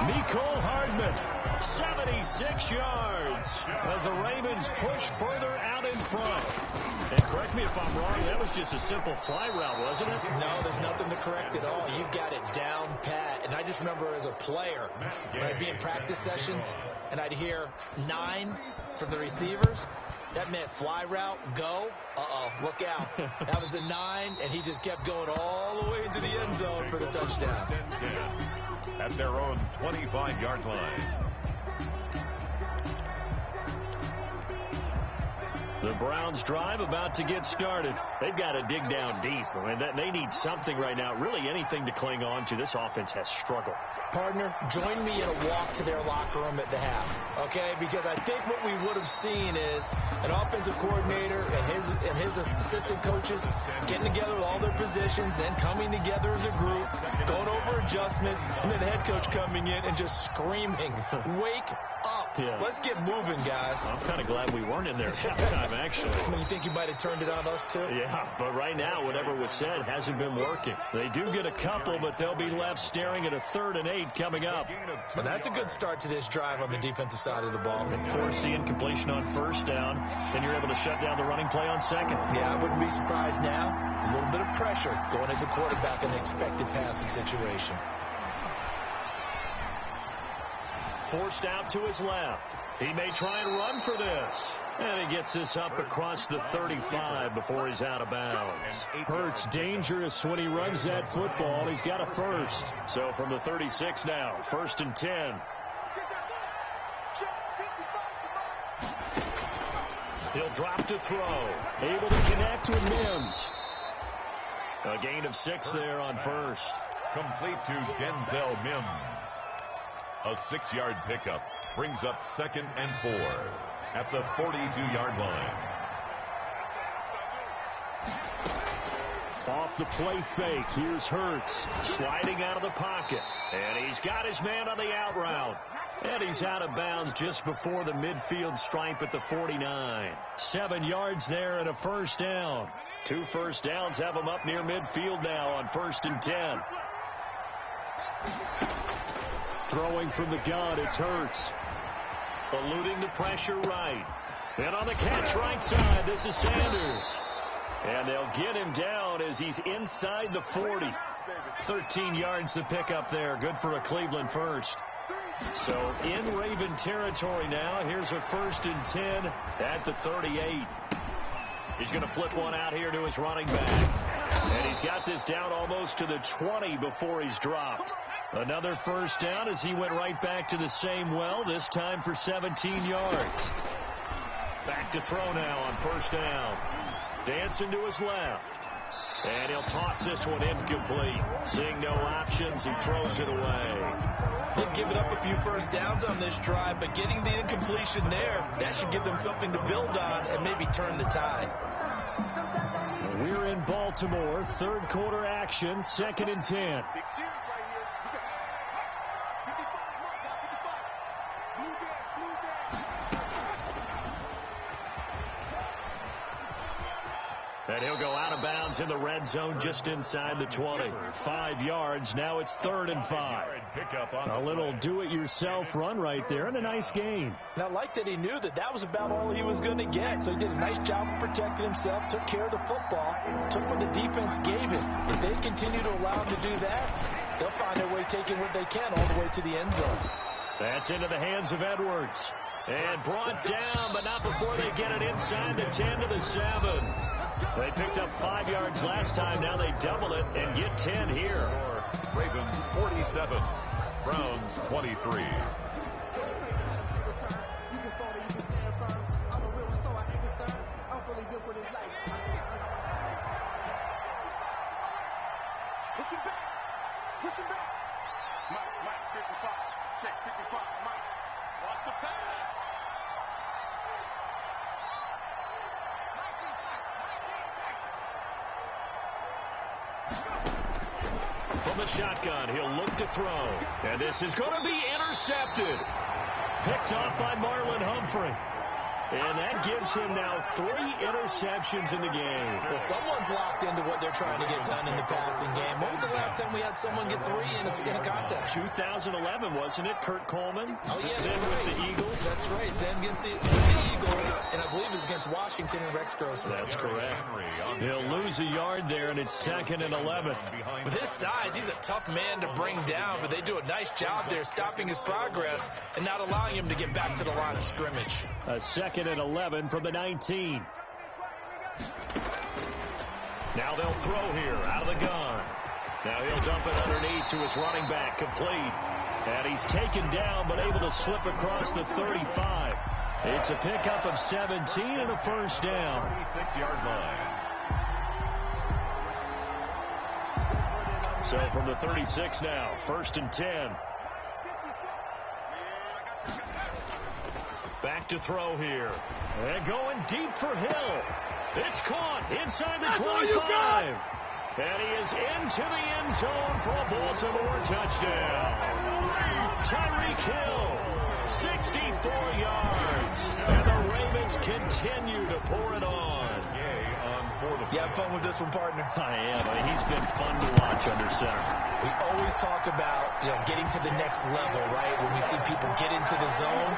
B: Mecole Hardman, 76 yards as the Ravens push further out in front. And correct me if I'm wrong, that was just a simple fly route, wasn't it?
A: No, there's nothing to correct at all. You've got it down pat. And I just remember as a player, when I'd be in practice sessions and I'd hear 9 from the receivers, that meant fly route, go. Uh-oh, look out. That was the 9, and he just kept going all the way into the end zone for the touchdown.
C: At their own 25-yard line.
B: The Browns drive about to get started. They've got to dig down deep. I mean, they need something right now, really anything to cling on to. This offense has struggled.
A: Partner, join me in a walk to their locker room at the half, okay? Because I think what we would have seen is an offensive coordinator and his assistant coaches getting together with all their positions, then coming together as a group, going over adjustments, and then the head coach coming in and just screaming, wake up. Yeah. Let's get moving, guys.
B: I'm kind of glad we weren't in there at halftime, actually.
A: I mean, you think you might have turned it on us, too?
B: Yeah, but right now, whatever was said hasn't been working. They do get a couple, but they'll be left staring at a 3rd and 8 coming up.
A: Well, that's a good start to this drive on the defensive side of the ball.
B: And force the incompletion on 1st down, then you're able to shut down the running play on 2nd.
A: Yeah, I wouldn't be surprised now. A little bit of pressure going at the quarterback in an expected passing situation.
B: Forced out to his left. He may try and run for this. And he gets this up across the 35 before he's out of bounds. Hurts dangerous when he runs that football. He's got a first. So from the 36 now, 1st and 10. He'll drop to throw. Able to connect with Mims. A gain of 6 there on 1st.
C: Complete to Denzel Mims. A 6-yard pickup brings up 2nd and 4 at the 42-yard line.
B: Off the play fake, here's Hurts sliding out of the pocket. And he's got his man on the out route. And he's out of bounds just before the midfield stripe at the 49. 7 yards there and a 1st down. 2 first downs have him up near midfield now on 1st and 10. Throwing from the gun, it's Hurts. Eluding the pressure right. And on the catch right side, this is Sanders. And they'll get him down as he's inside the 40. 13 yards to pick up there. Good for a Cleveland first. So in Raven territory now. Here's a 1st and 10 at the 38. He's going to flip one out here to his running back. And he's got this down almost to the 20 before he's dropped. Another 1st down as he went right back to the same well, this time for 17 yards. Back to throw now on 1st down. Dancing to his left. And he'll toss this one incomplete. Seeing no options, he throws it away.
A: They've given up a few 1st downs on this drive, but getting the incompletion there, that should give them something to build on and maybe turn the tide.
B: We're in Baltimore, 3rd quarter action, 2nd and 10. And he'll go out of bounds in the red zone just inside the 20. 5 yards. Now it's 3rd and 5. A little do-it-yourself run right there and a nice gain.
A: And I like that he knew that that was about all he was going to get. So he did a nice job of protecting himself, took care of the football, took what the defense gave him. If they continue to allow him to do that, they'll find their way taking what they can all the way to the end zone.
B: That's into the hands of Edwards. And brought down, but not before they get it inside the 10 to the 7. They picked up 5 yards last time. Now they double it and get 10 here.
C: Ravens 47, Browns 23.
D: Push him back. Mike, 55. Check, 55. Mike, watch the pass.
B: From the shotgun, he'll look to throw. And this is going to be intercepted. Picked off by Marlon Humphrey. And that gives him now 3 interceptions in the game.
A: Well, someone's locked into what they're trying to get done in the passing game. When was the last time we had someone get 3 in a contest?
B: 2011, wasn't it? Kurt Coleman?
A: Oh, yeah,
B: then
A: that's
B: with
A: right.
B: the Eagles.
A: That's right. Then against the Eagles, and I believe it was against Washington and Rex Grossman.
B: That's correct. He'll lose a yard there, and it's 2nd and 11.
A: With his size, he's a tough man to bring down, but they do a nice job there stopping his progress and not allowing him to get back to the line of scrimmage.
B: A 2nd and 11 from the 19. Now they'll throw here out of the gun. Now he'll dump it underneath to his running back, complete. And he's taken down but able to slip across the 35. It's a pickup of 17 and a first down.
C: 36-yard line.
B: So from the 36 now, 1st and 10. Back to throw here. And going deep for Hill. It's caught inside the 25. And he is into the end zone for a Baltimore touchdown. Tyreek Hill, 64 yards. And the Ravens continue to pour it on.
A: You have fun with this one, partner?
B: I am. He's been fun to watch under center.
A: We always talk about, getting to the next level, right? When we see people get into the zone,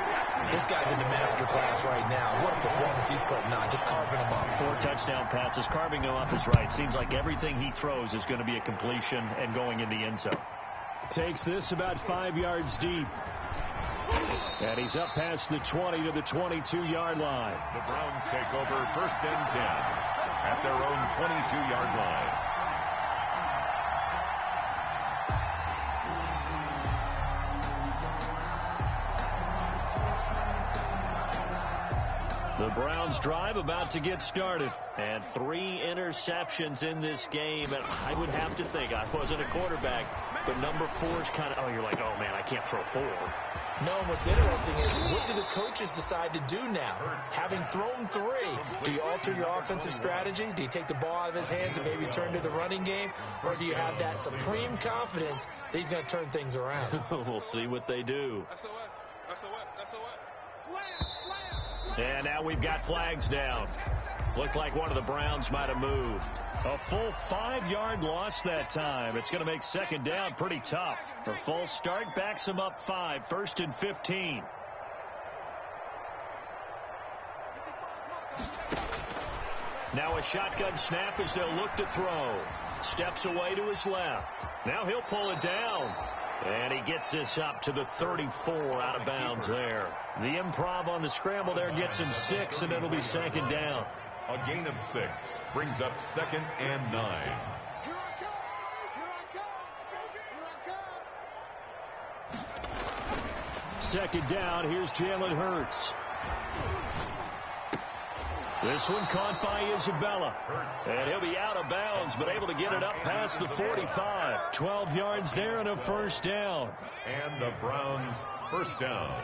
A: this guy's in the master class right now. What a performance he's putting on, just carving them up.
B: 4 touchdown passes, carving them up is right. Seems like everything he throws is going to be a completion and going in the end zone. Takes this about 5 yards deep. And he's up past the 20 to the 22-yard line.
C: The Browns take over 1st and 10 at their own 22-yard line.
B: The Browns drive about to get started. And 3 interceptions in this game. And I would have to think, I wasn't a quarterback, but number 4 is kind of, you're like, oh, man, I can't throw 4.
A: No, what's interesting is, what do the coaches decide to do now? Having thrown 3, do you alter your offensive strategy? Do you take the ball out of his hands and maybe turn to the running game? Or do you have that supreme confidence that he's going to turn things around?
B: We'll see what they do. And now we've got flags down. Looked like one of the Browns might have moved. A full 5-yard loss that time. It's going to make 2nd down pretty tough. A false start backs him up 5, 1st and 15. Now a shotgun snap as they'll look to throw. Steps away to his left. Now he'll pull it down. And he gets this up to the 34 out of bounds there. The improv on the scramble there gets him 6, and it'll be 2nd down.
C: A gain of 6 brings up 2nd and 9.
B: 2nd down. Here's Jalen Hurts. This one caught by Isabella. And he'll be out of bounds, but able to get it up past the 45. 12 yards there and a first down.
C: And the Browns first down.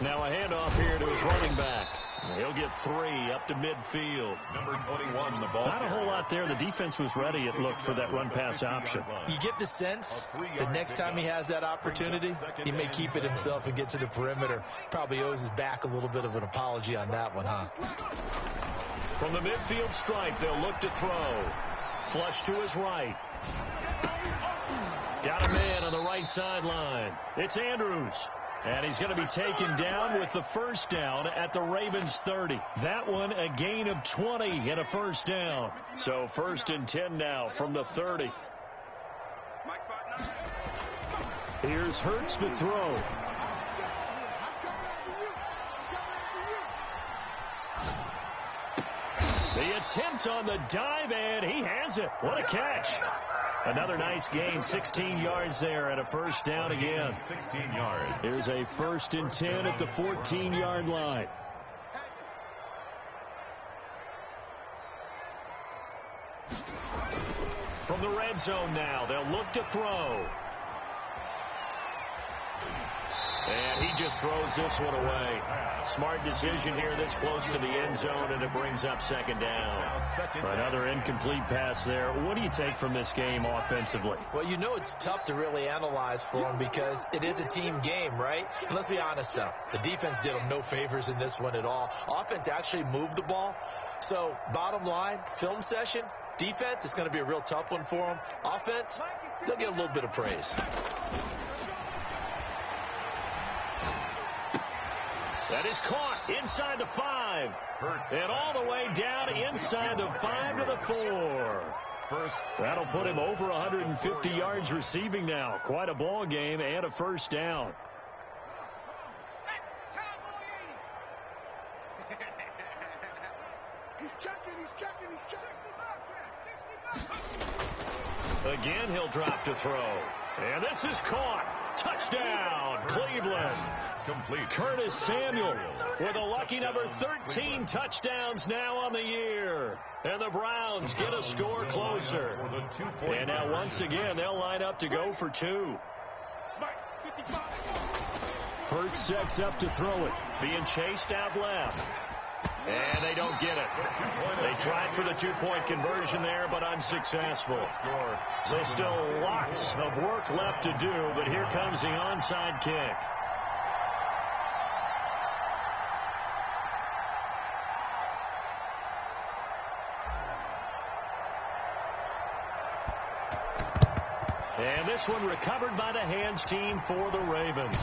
B: Now a handoff here to his running back. He'll get 3 up to midfield.
C: Number 21, the ball.
B: Not a whole lot there. The defense was ready, it looked, for that run-pass option.
A: You get the sense the next time he has that opportunity, he may keep it himself and get to the perimeter. Probably owes his back a little bit of an apology on that one, huh?
B: From the midfield stripe, they'll look to throw. Flush to his right. Got a man on the right sideline. It's Andrews. And he's going to be taken down with the first down at the Ravens 30. That one a gain of 20 and a first down. So 1st and 10 now from the 30. Here's Hurts to throw. The attempt on the dive, and he has it. What a catch. Another nice gain, 16 yards there and a first down again.
C: 16 yards.
B: Here's a 1st and 10 at the 14-yard line. From the red zone now, they'll look to throw. And he just throws this one away. Smart decision here this close to the end zone, and it brings up 2nd down. Another incomplete pass there. What do you take from this game offensively?
A: Well, you know it's tough to really analyze for them because it is a team game, right? And let's be honest, though. The defense did them no favors in this one at all. Offense actually moved the ball. So, bottom line, film session, defense, it's going to be a real tough one for them. Offense, they'll get a little bit of praise.
B: That is caught inside the 5. And all the way down inside the 5 to the 4. That'll put him over 150 yards receiving now. Quite a ball game and a first down.
D: He's checking.
B: Again, he'll drop to throw. And this is caught. Touchdown, Cleveland.
C: Complete.
B: Curtis Samuel with a lucky number 13 touchdowns now on the year. And the Browns get a score closer. And now once again, they'll line up to go for 2. Hurts sets up to throw it. Being chased out left. And they don't get it. They tried for the 2-point conversion there, but unsuccessful. So still lots of work left to do, but here comes the onside kick. And this one recovered by the hands team for the Ravens.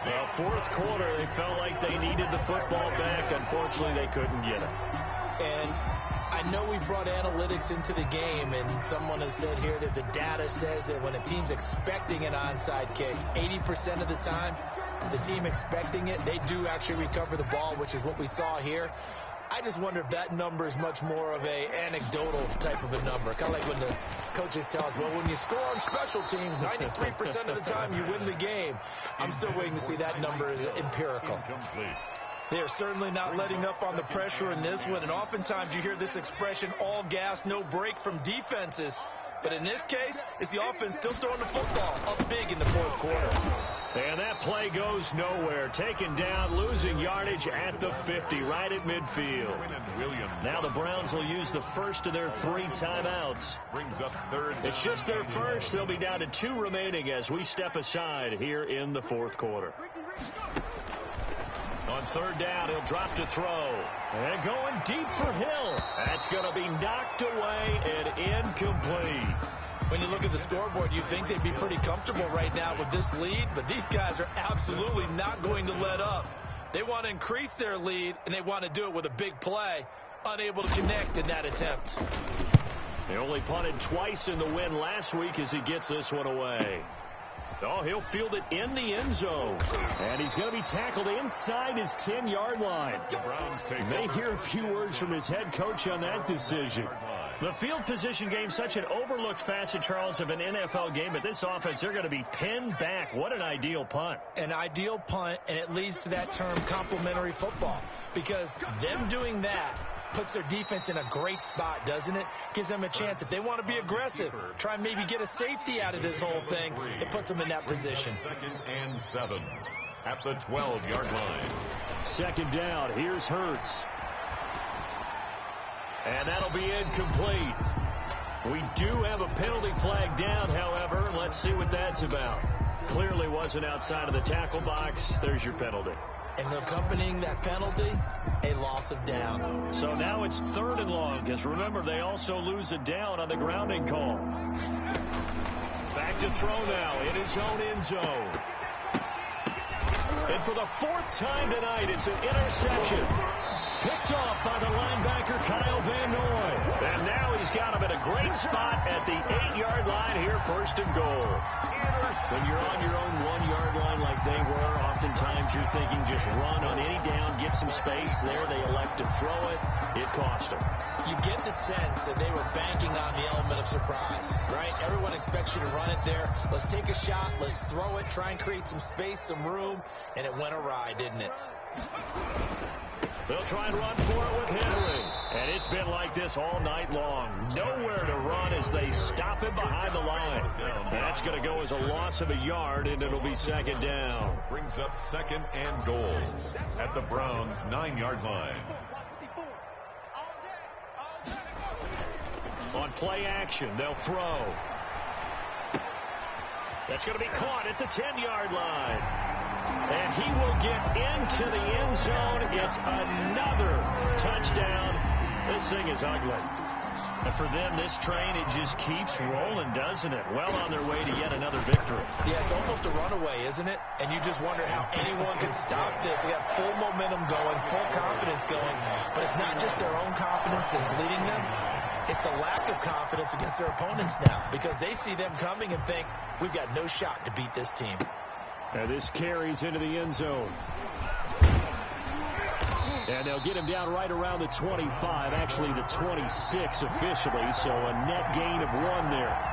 B: Well, 4th quarter, they felt like they needed the football back. Unfortunately, they couldn't get it.
A: And I know we brought analytics into the game, and someone has said here that the data says that when a team's expecting an onside kick, 80% of the time, the team expecting it, they do actually recover the ball, which is what we saw here. I just wonder if that number is much more of a anecdotal type of a number. Kind of like when the coaches tell us, well, when you score on special teams, 93% of the time you win the game. I'm still waiting to see that number is empirical. They are certainly not letting up on the pressure in this one. And oftentimes you hear this expression, all gas, no break from defenses. But in this case, it's the offense still throwing the football up big in the 4th quarter.
B: And that play goes nowhere. Taken down, losing yardage at the 50, right at midfield. Now the Browns will use the first of their 3 timeouts.
C: Brings up 3rd.
B: It's just their first. They'll be down to 2 remaining as we step aside here in the 4th quarter. On 3rd down, he'll drop to throw. And going deep for Hill. That's going to be knocked away and incomplete.
A: When you look at the scoreboard, you'd think they'd be pretty comfortable right now with this lead, but these guys are absolutely not going to let up. They want to increase their lead, and they want to do it with a big play. Unable to connect in that attempt.
B: They only punted twice in the win last week as he gets this one away. Oh, he'll field it in the end zone. And he's going to be tackled inside his 10-yard line. May hear a few words from his head coach on that decision. The field position game, such an overlooked facet, Charles, of an NFL game. But this offense, they're going to be pinned back. What an ideal punt.
A: An ideal punt, and it leads to that term complementary football. Because them doing that puts their defense in a great spot, doesn't it? Gives them a chance. If they want to be aggressive, try and maybe get a safety out of this whole thing, it puts them in that position.
C: 2nd and 7 at the 12-yard line.
B: 2nd down. Here's Hurts. And that'll be incomplete. We do have a penalty flag down, however. Let's see what that's about. Clearly wasn't outside of the tackle box. There's your penalty.
A: And accompanying that penalty, a loss of down.
B: So now it's 3rd and long, because remember, they also lose a down on the grounding call. Back to throw now in his own end zone. And for the fourth time tonight, it's an interception. Picked off by the linebacker, Kyle Van Noy. And now he's got him at a great spot at the 8-yard line here, first and goal. When you're on your own 1-yard line like they were, oftentimes you're thinking just run on any down, get some space. There they elect to throw it. It cost them.
A: You get the sense that they were banking on the element of surprise, right? Everyone expects you to run it there. Let's take a shot. Let's throw it. Try and create some space, some room. And it went awry, didn't it?
B: They'll try and run for it with Henry. And it's been like this all night long. Nowhere to run as they stop him behind the line. That's going to go as a loss of a yard, and it'll be second down.
C: Brings up second and goal at the Browns' 9-yard line.
B: On play action, they'll throw. That's going to be caught at the 10-yard line. And he will get into the end zone. It's another touchdown. This thing is ugly. And for them, this train, it just keeps rolling, doesn't it? Well on their way to yet another victory.
A: Yeah, it's almost a runaway, isn't it? And you just wonder how anyone could stop this. They got full momentum going, full confidence going. But it's not just their own confidence that's leading them. It's the lack of confidence against their opponents now, because they see them coming and think, we've got no shot to beat this team.
B: And this carries into the end zone. And they'll get him down right around the 25, actually the 26 officially, so a net gain of 1 there.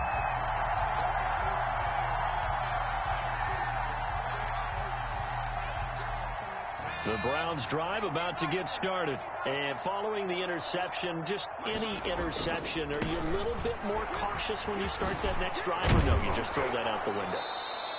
B: The Browns drive about to get started. And following the interception, just any interception, are you a little bit more cautious when you start that next drive, or no, you just throw that out the window?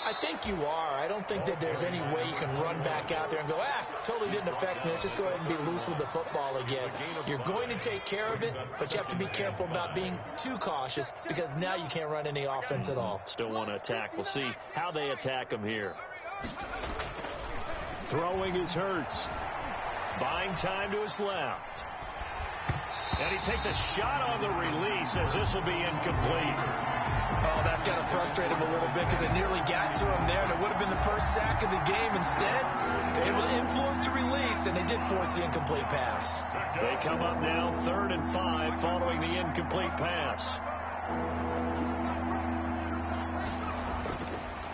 A: I think you are. I don't think that there's any way you can run back out there and go, totally didn't affect me. Let's just go ahead and be loose with the football again. You're going to take care of it, but you have to be careful about being too cautious, because now you can't run any offense at all.
B: Still want to attack. We'll see how they attack him here. Throwing is Hurts. Buying time to his left. And he takes a shot on the release as this will be incomplete.
A: Oh, that's got to frustrate him a little bit, because it nearly got to him there, and it would have been the first sack of the game. Instead, they're able to influence the release, and they did force the incomplete pass.
B: They come up now 3rd and 5 following the incomplete pass.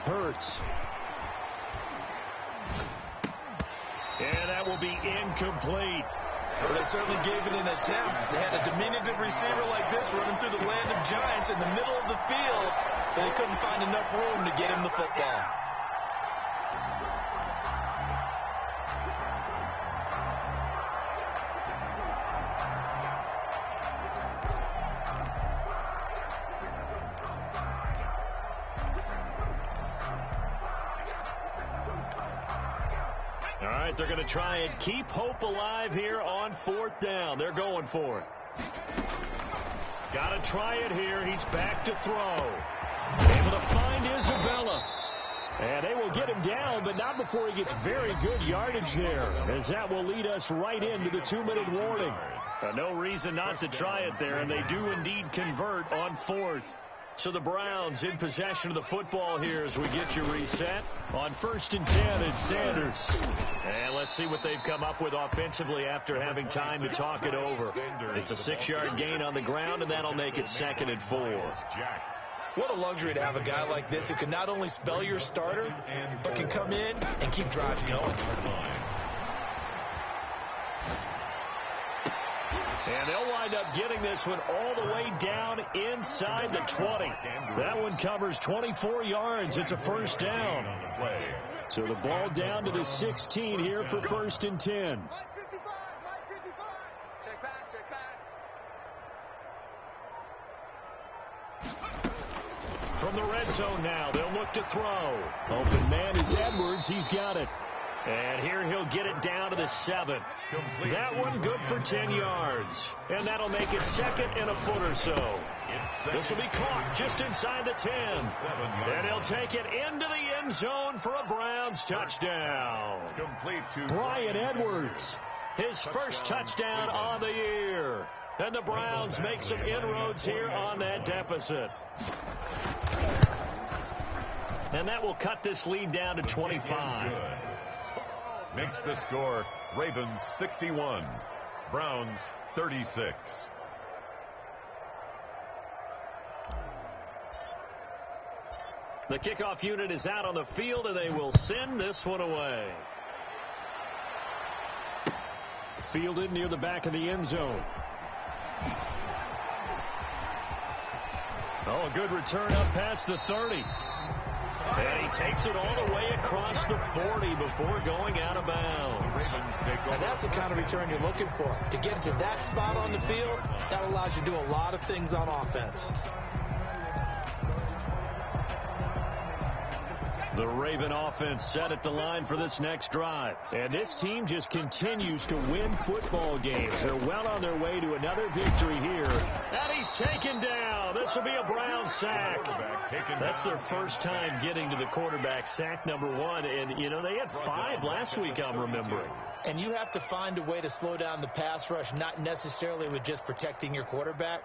B: Hurts. And that will be incomplete.
A: Well, they certainly gave it an attempt. They had a diminutive receiver like this running through the land of giants in the middle of the field, but they couldn't find enough room to get him the football.
B: All right, they're going to try and keep hope alive here on 4th down. They're going for it. Got to try it here. He's back to throw. Able to find Isabella. And they will get him down, but not before he gets very good yardage there, as that will lead us right into the 2-minute warning. No reason not to try it there, and they do indeed convert on 4th. So the Browns in possession of the football here as we get you reset. On 1st and 10, it's Sanders. And let's see what they've come up with offensively after having time to talk it over. It's a 6-yard gain on the ground, and that'll make it 2nd and 4.
A: What a luxury to have a guy like this who can not only spell your starter, but can come in and keep drives going.
B: And they'll wind up getting this one all the way down inside the 20. That one covers 24 yards. It's a 1st down. So the ball down to the 16 here for 1st and 10.
D: Check back.
B: From the red zone now, they'll look to throw. Open man is Edwards. He's got it. And here he'll get it down to the 7. That one good for 10 yards. And that'll make it 2nd and a foot or so. This will be caught just inside the 10. And he'll take it into the end zone for a Browns touchdown. Brian Edwards, his first touchdown on the year. And the Browns make some inroads here on that deficit. And that will cut this lead down to 25.
C: Makes the score Ravens 61, Browns 36.
B: The kickoff unit is out on the field, and they will send this one away. Fielded near the back of the end zone. Oh, a good return up past the 30. And he takes it all the way across the 40 before going out of bounds.
A: And that's the kind of return you're looking for. To get to that spot on the field, that allows you to do a lot of things on offense.
B: The Raven offense set at the line for this next drive. And this team just continues to win football games. They're well on their way to another victory here. And he's taken down. This will be a Brown sack. That's their first time getting to the quarterback, sack number 1. And, you know, they had 5 last week, I'm remembering.
A: And you have to find a way to slow down the pass rush, not necessarily with just protecting your quarterback,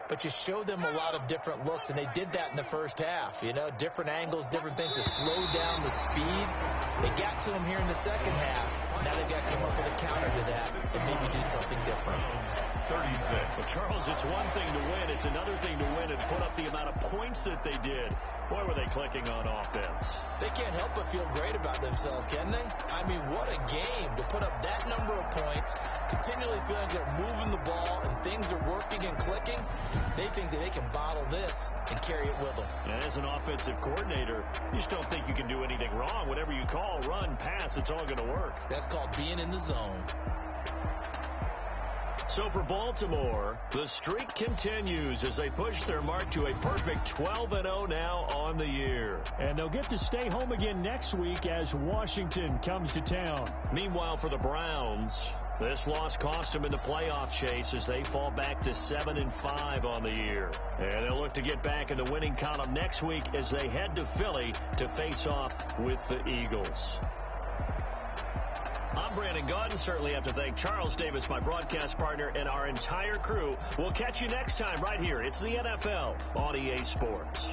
A: but you show them a lot of different looks, and they did that in the first half. You know, different angles, different things to slow down the speed. They got to him here in the second half. Now they've got to come up with a counter to that and maybe do something different.
C: 36.
B: Well, Charles, it's one thing to win. It's another thing to win and put up the amount of points that they did. Boy, were they clicking on offense.
A: They can't help but feel great about themselves, can they? I mean, what a game to put up that number of points, continually feeling they're moving the ball and things are working and clicking. They think that they can bottle this and carry it with them.
B: And as an offensive coordinator, you just don't think you can do anything wrong. Whatever you call, run, pass, it's all going to work.
A: That's called being in the zone.
B: So for Baltimore, the streak continues as they push their mark to a perfect 12-0 now on the year.
E: And they'll get to stay home again next week as Washington comes to town.
B: Meanwhile, for the Browns, this loss cost them in the playoff chase as they fall back to 7-5 on the year. And they'll look to get back in the winning column next week as they head to Philly to face off with the Eagles. I'm Brandon Gaudin. Certainly have to thank Charles Davis, my broadcast partner, and our entire crew. We'll catch you next time right here. It's the NFL on EA Sports.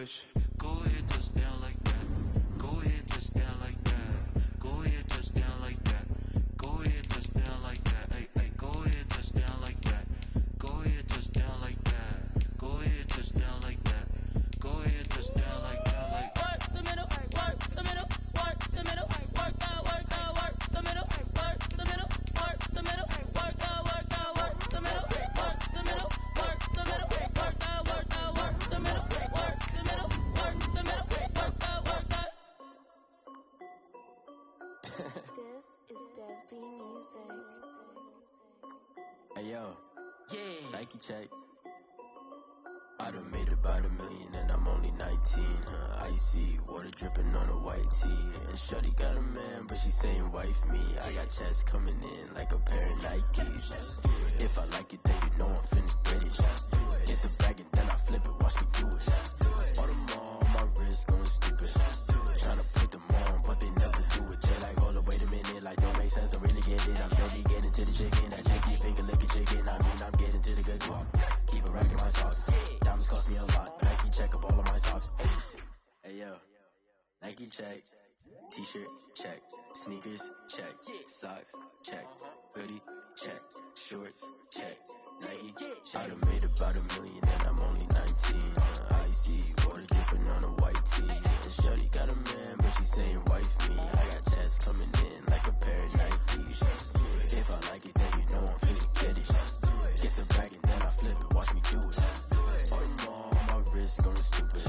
F: wish. Go ahead, touchdown like that. Go ahead, touchdown like that. Go ahead, touchdown like that. Go ahead, touchdown like that. Hey, hey, go ahead, touchdown like that. Go ahead, touchdown like that. Go ahead, touchdown like that. Go ahead, touchdown like that. Like
G: work the middle, work the middle, work the middle, work the middle, work the middle, work the middle, work the middle, work the middle, work the middle, work the middle, work the middle, work the middle, work the middle, work the.
H: This is Dev B Music.
F: hey yo, yeah, Nike check. I done made about $1 million and I'm only 19. Icy water dripping on a white tee. And shorty got a man, but she saying wife me. I got checks coming in like a pair of Nikes. If I like it, then you know I'm finna get it. Get the bag and then I flip it, watch me do it. All them on my wrist going stupid. Tryna put them on, but they never do it. Jay like, hold up, wait a minute, like don't make sense to really get it. I'm steady getting to the chicken, that chicky finger licking chicken. I mean, I'm getting to the good guap. Keep a rack in my sauce. Diamonds cost me a lot. Nike check up all of my socks. Hey yo, Nike check. T-shirt check. Sneakers check. Socks check. Hoodie check. Shorts check. Nike I done made about $1 million and I'm only 19. Icy water dripping on a white tee. And shorty got a man, but she saying wife me. I got checks coming in like a pair of Nikes. If I like it, then you know I'm finna get it. Get the bag and then I flip it, watch me do it. All them on my wrist going stupid.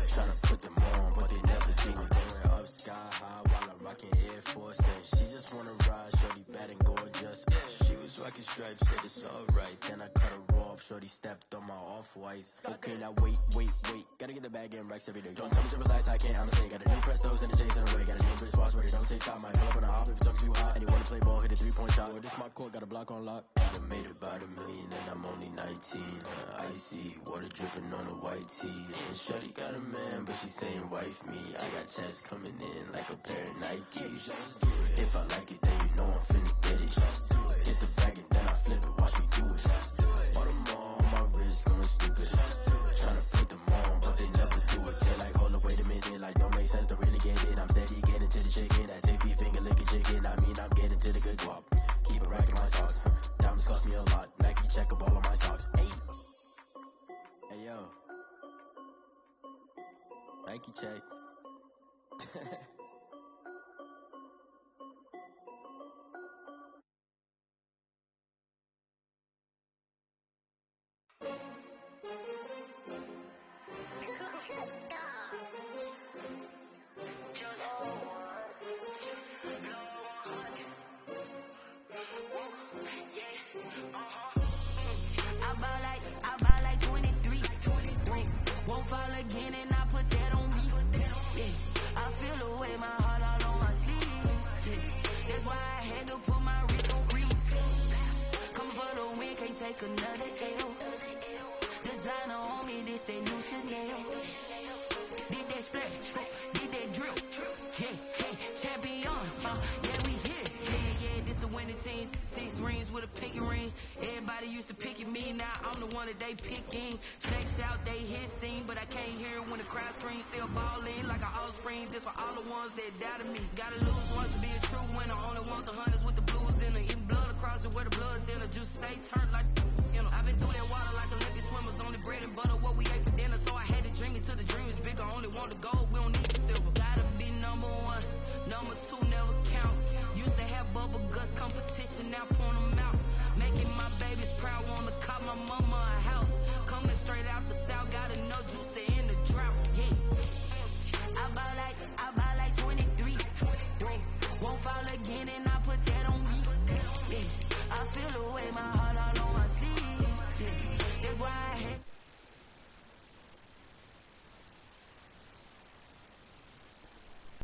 F: Tryna put them on, but they never do it. Going up sky high while I'm rocking Air Force. And she just wanna ride, shorty bad and gorgeous. She was rocking stripes, said it's alright. Then I cut her off, shorty stepped on my off-whites. Okay, now wait. Gotta get the bag and racks every day. Don't tell me to relax, I can't, I'ma say. Got a new Prestos and a Jason away. Got a new Chris Watch, but it don't take time. Might pull up on a hop if it talks too hot. And you wanna play ball, hit a 3-point shot. Or this my court, got a block on lock. I done made about $1 million and I'm only 19. Icy water dripping on a white tee. And shorty got a man, but she saying wife me. I got checks coming in like a pair of Nikes. If I like it, then you know I'm finna get it. Get the bag and then I flip it, watch me do it. All them on my wrist going stupid. Tryna put them on, but they never do it. They're like, hold up, wait a minute, like don't make sense to really get it. I'm steady getting to the chicken, that tasty finger licking chicken. I mean, I'm getting to the good guap. Keep a rack in my socks. Diamonds cost me a lot. Nike check up all of my socks. Hey yo, Nike check.
G: I buy like 23. Won't fall again and I put that on me. Yeah, I feel the way, my heart all on my sleeve. Yeah, that's why I had to put my wrist on freeze. Coming for the win, can't take another L. Designer on me, this that new Chanel. Did that splash, did that drip. Yeah, champion, yeah, we here. Yeah, this the winning team. 6 rings with a pinky ring. Everybody used to pick at me, now I'm the one that they picking. Snakes out, they hit scene, but I can't hear it when the crowd screams. Still ballin' like an offspring. This for all the ones that doubted me. Gotta lose once to be a true winner. Only want the hunters with the blues in it. Eating blood across it where the blood dinner. Juice stay turned like, you know. I've been through that water like a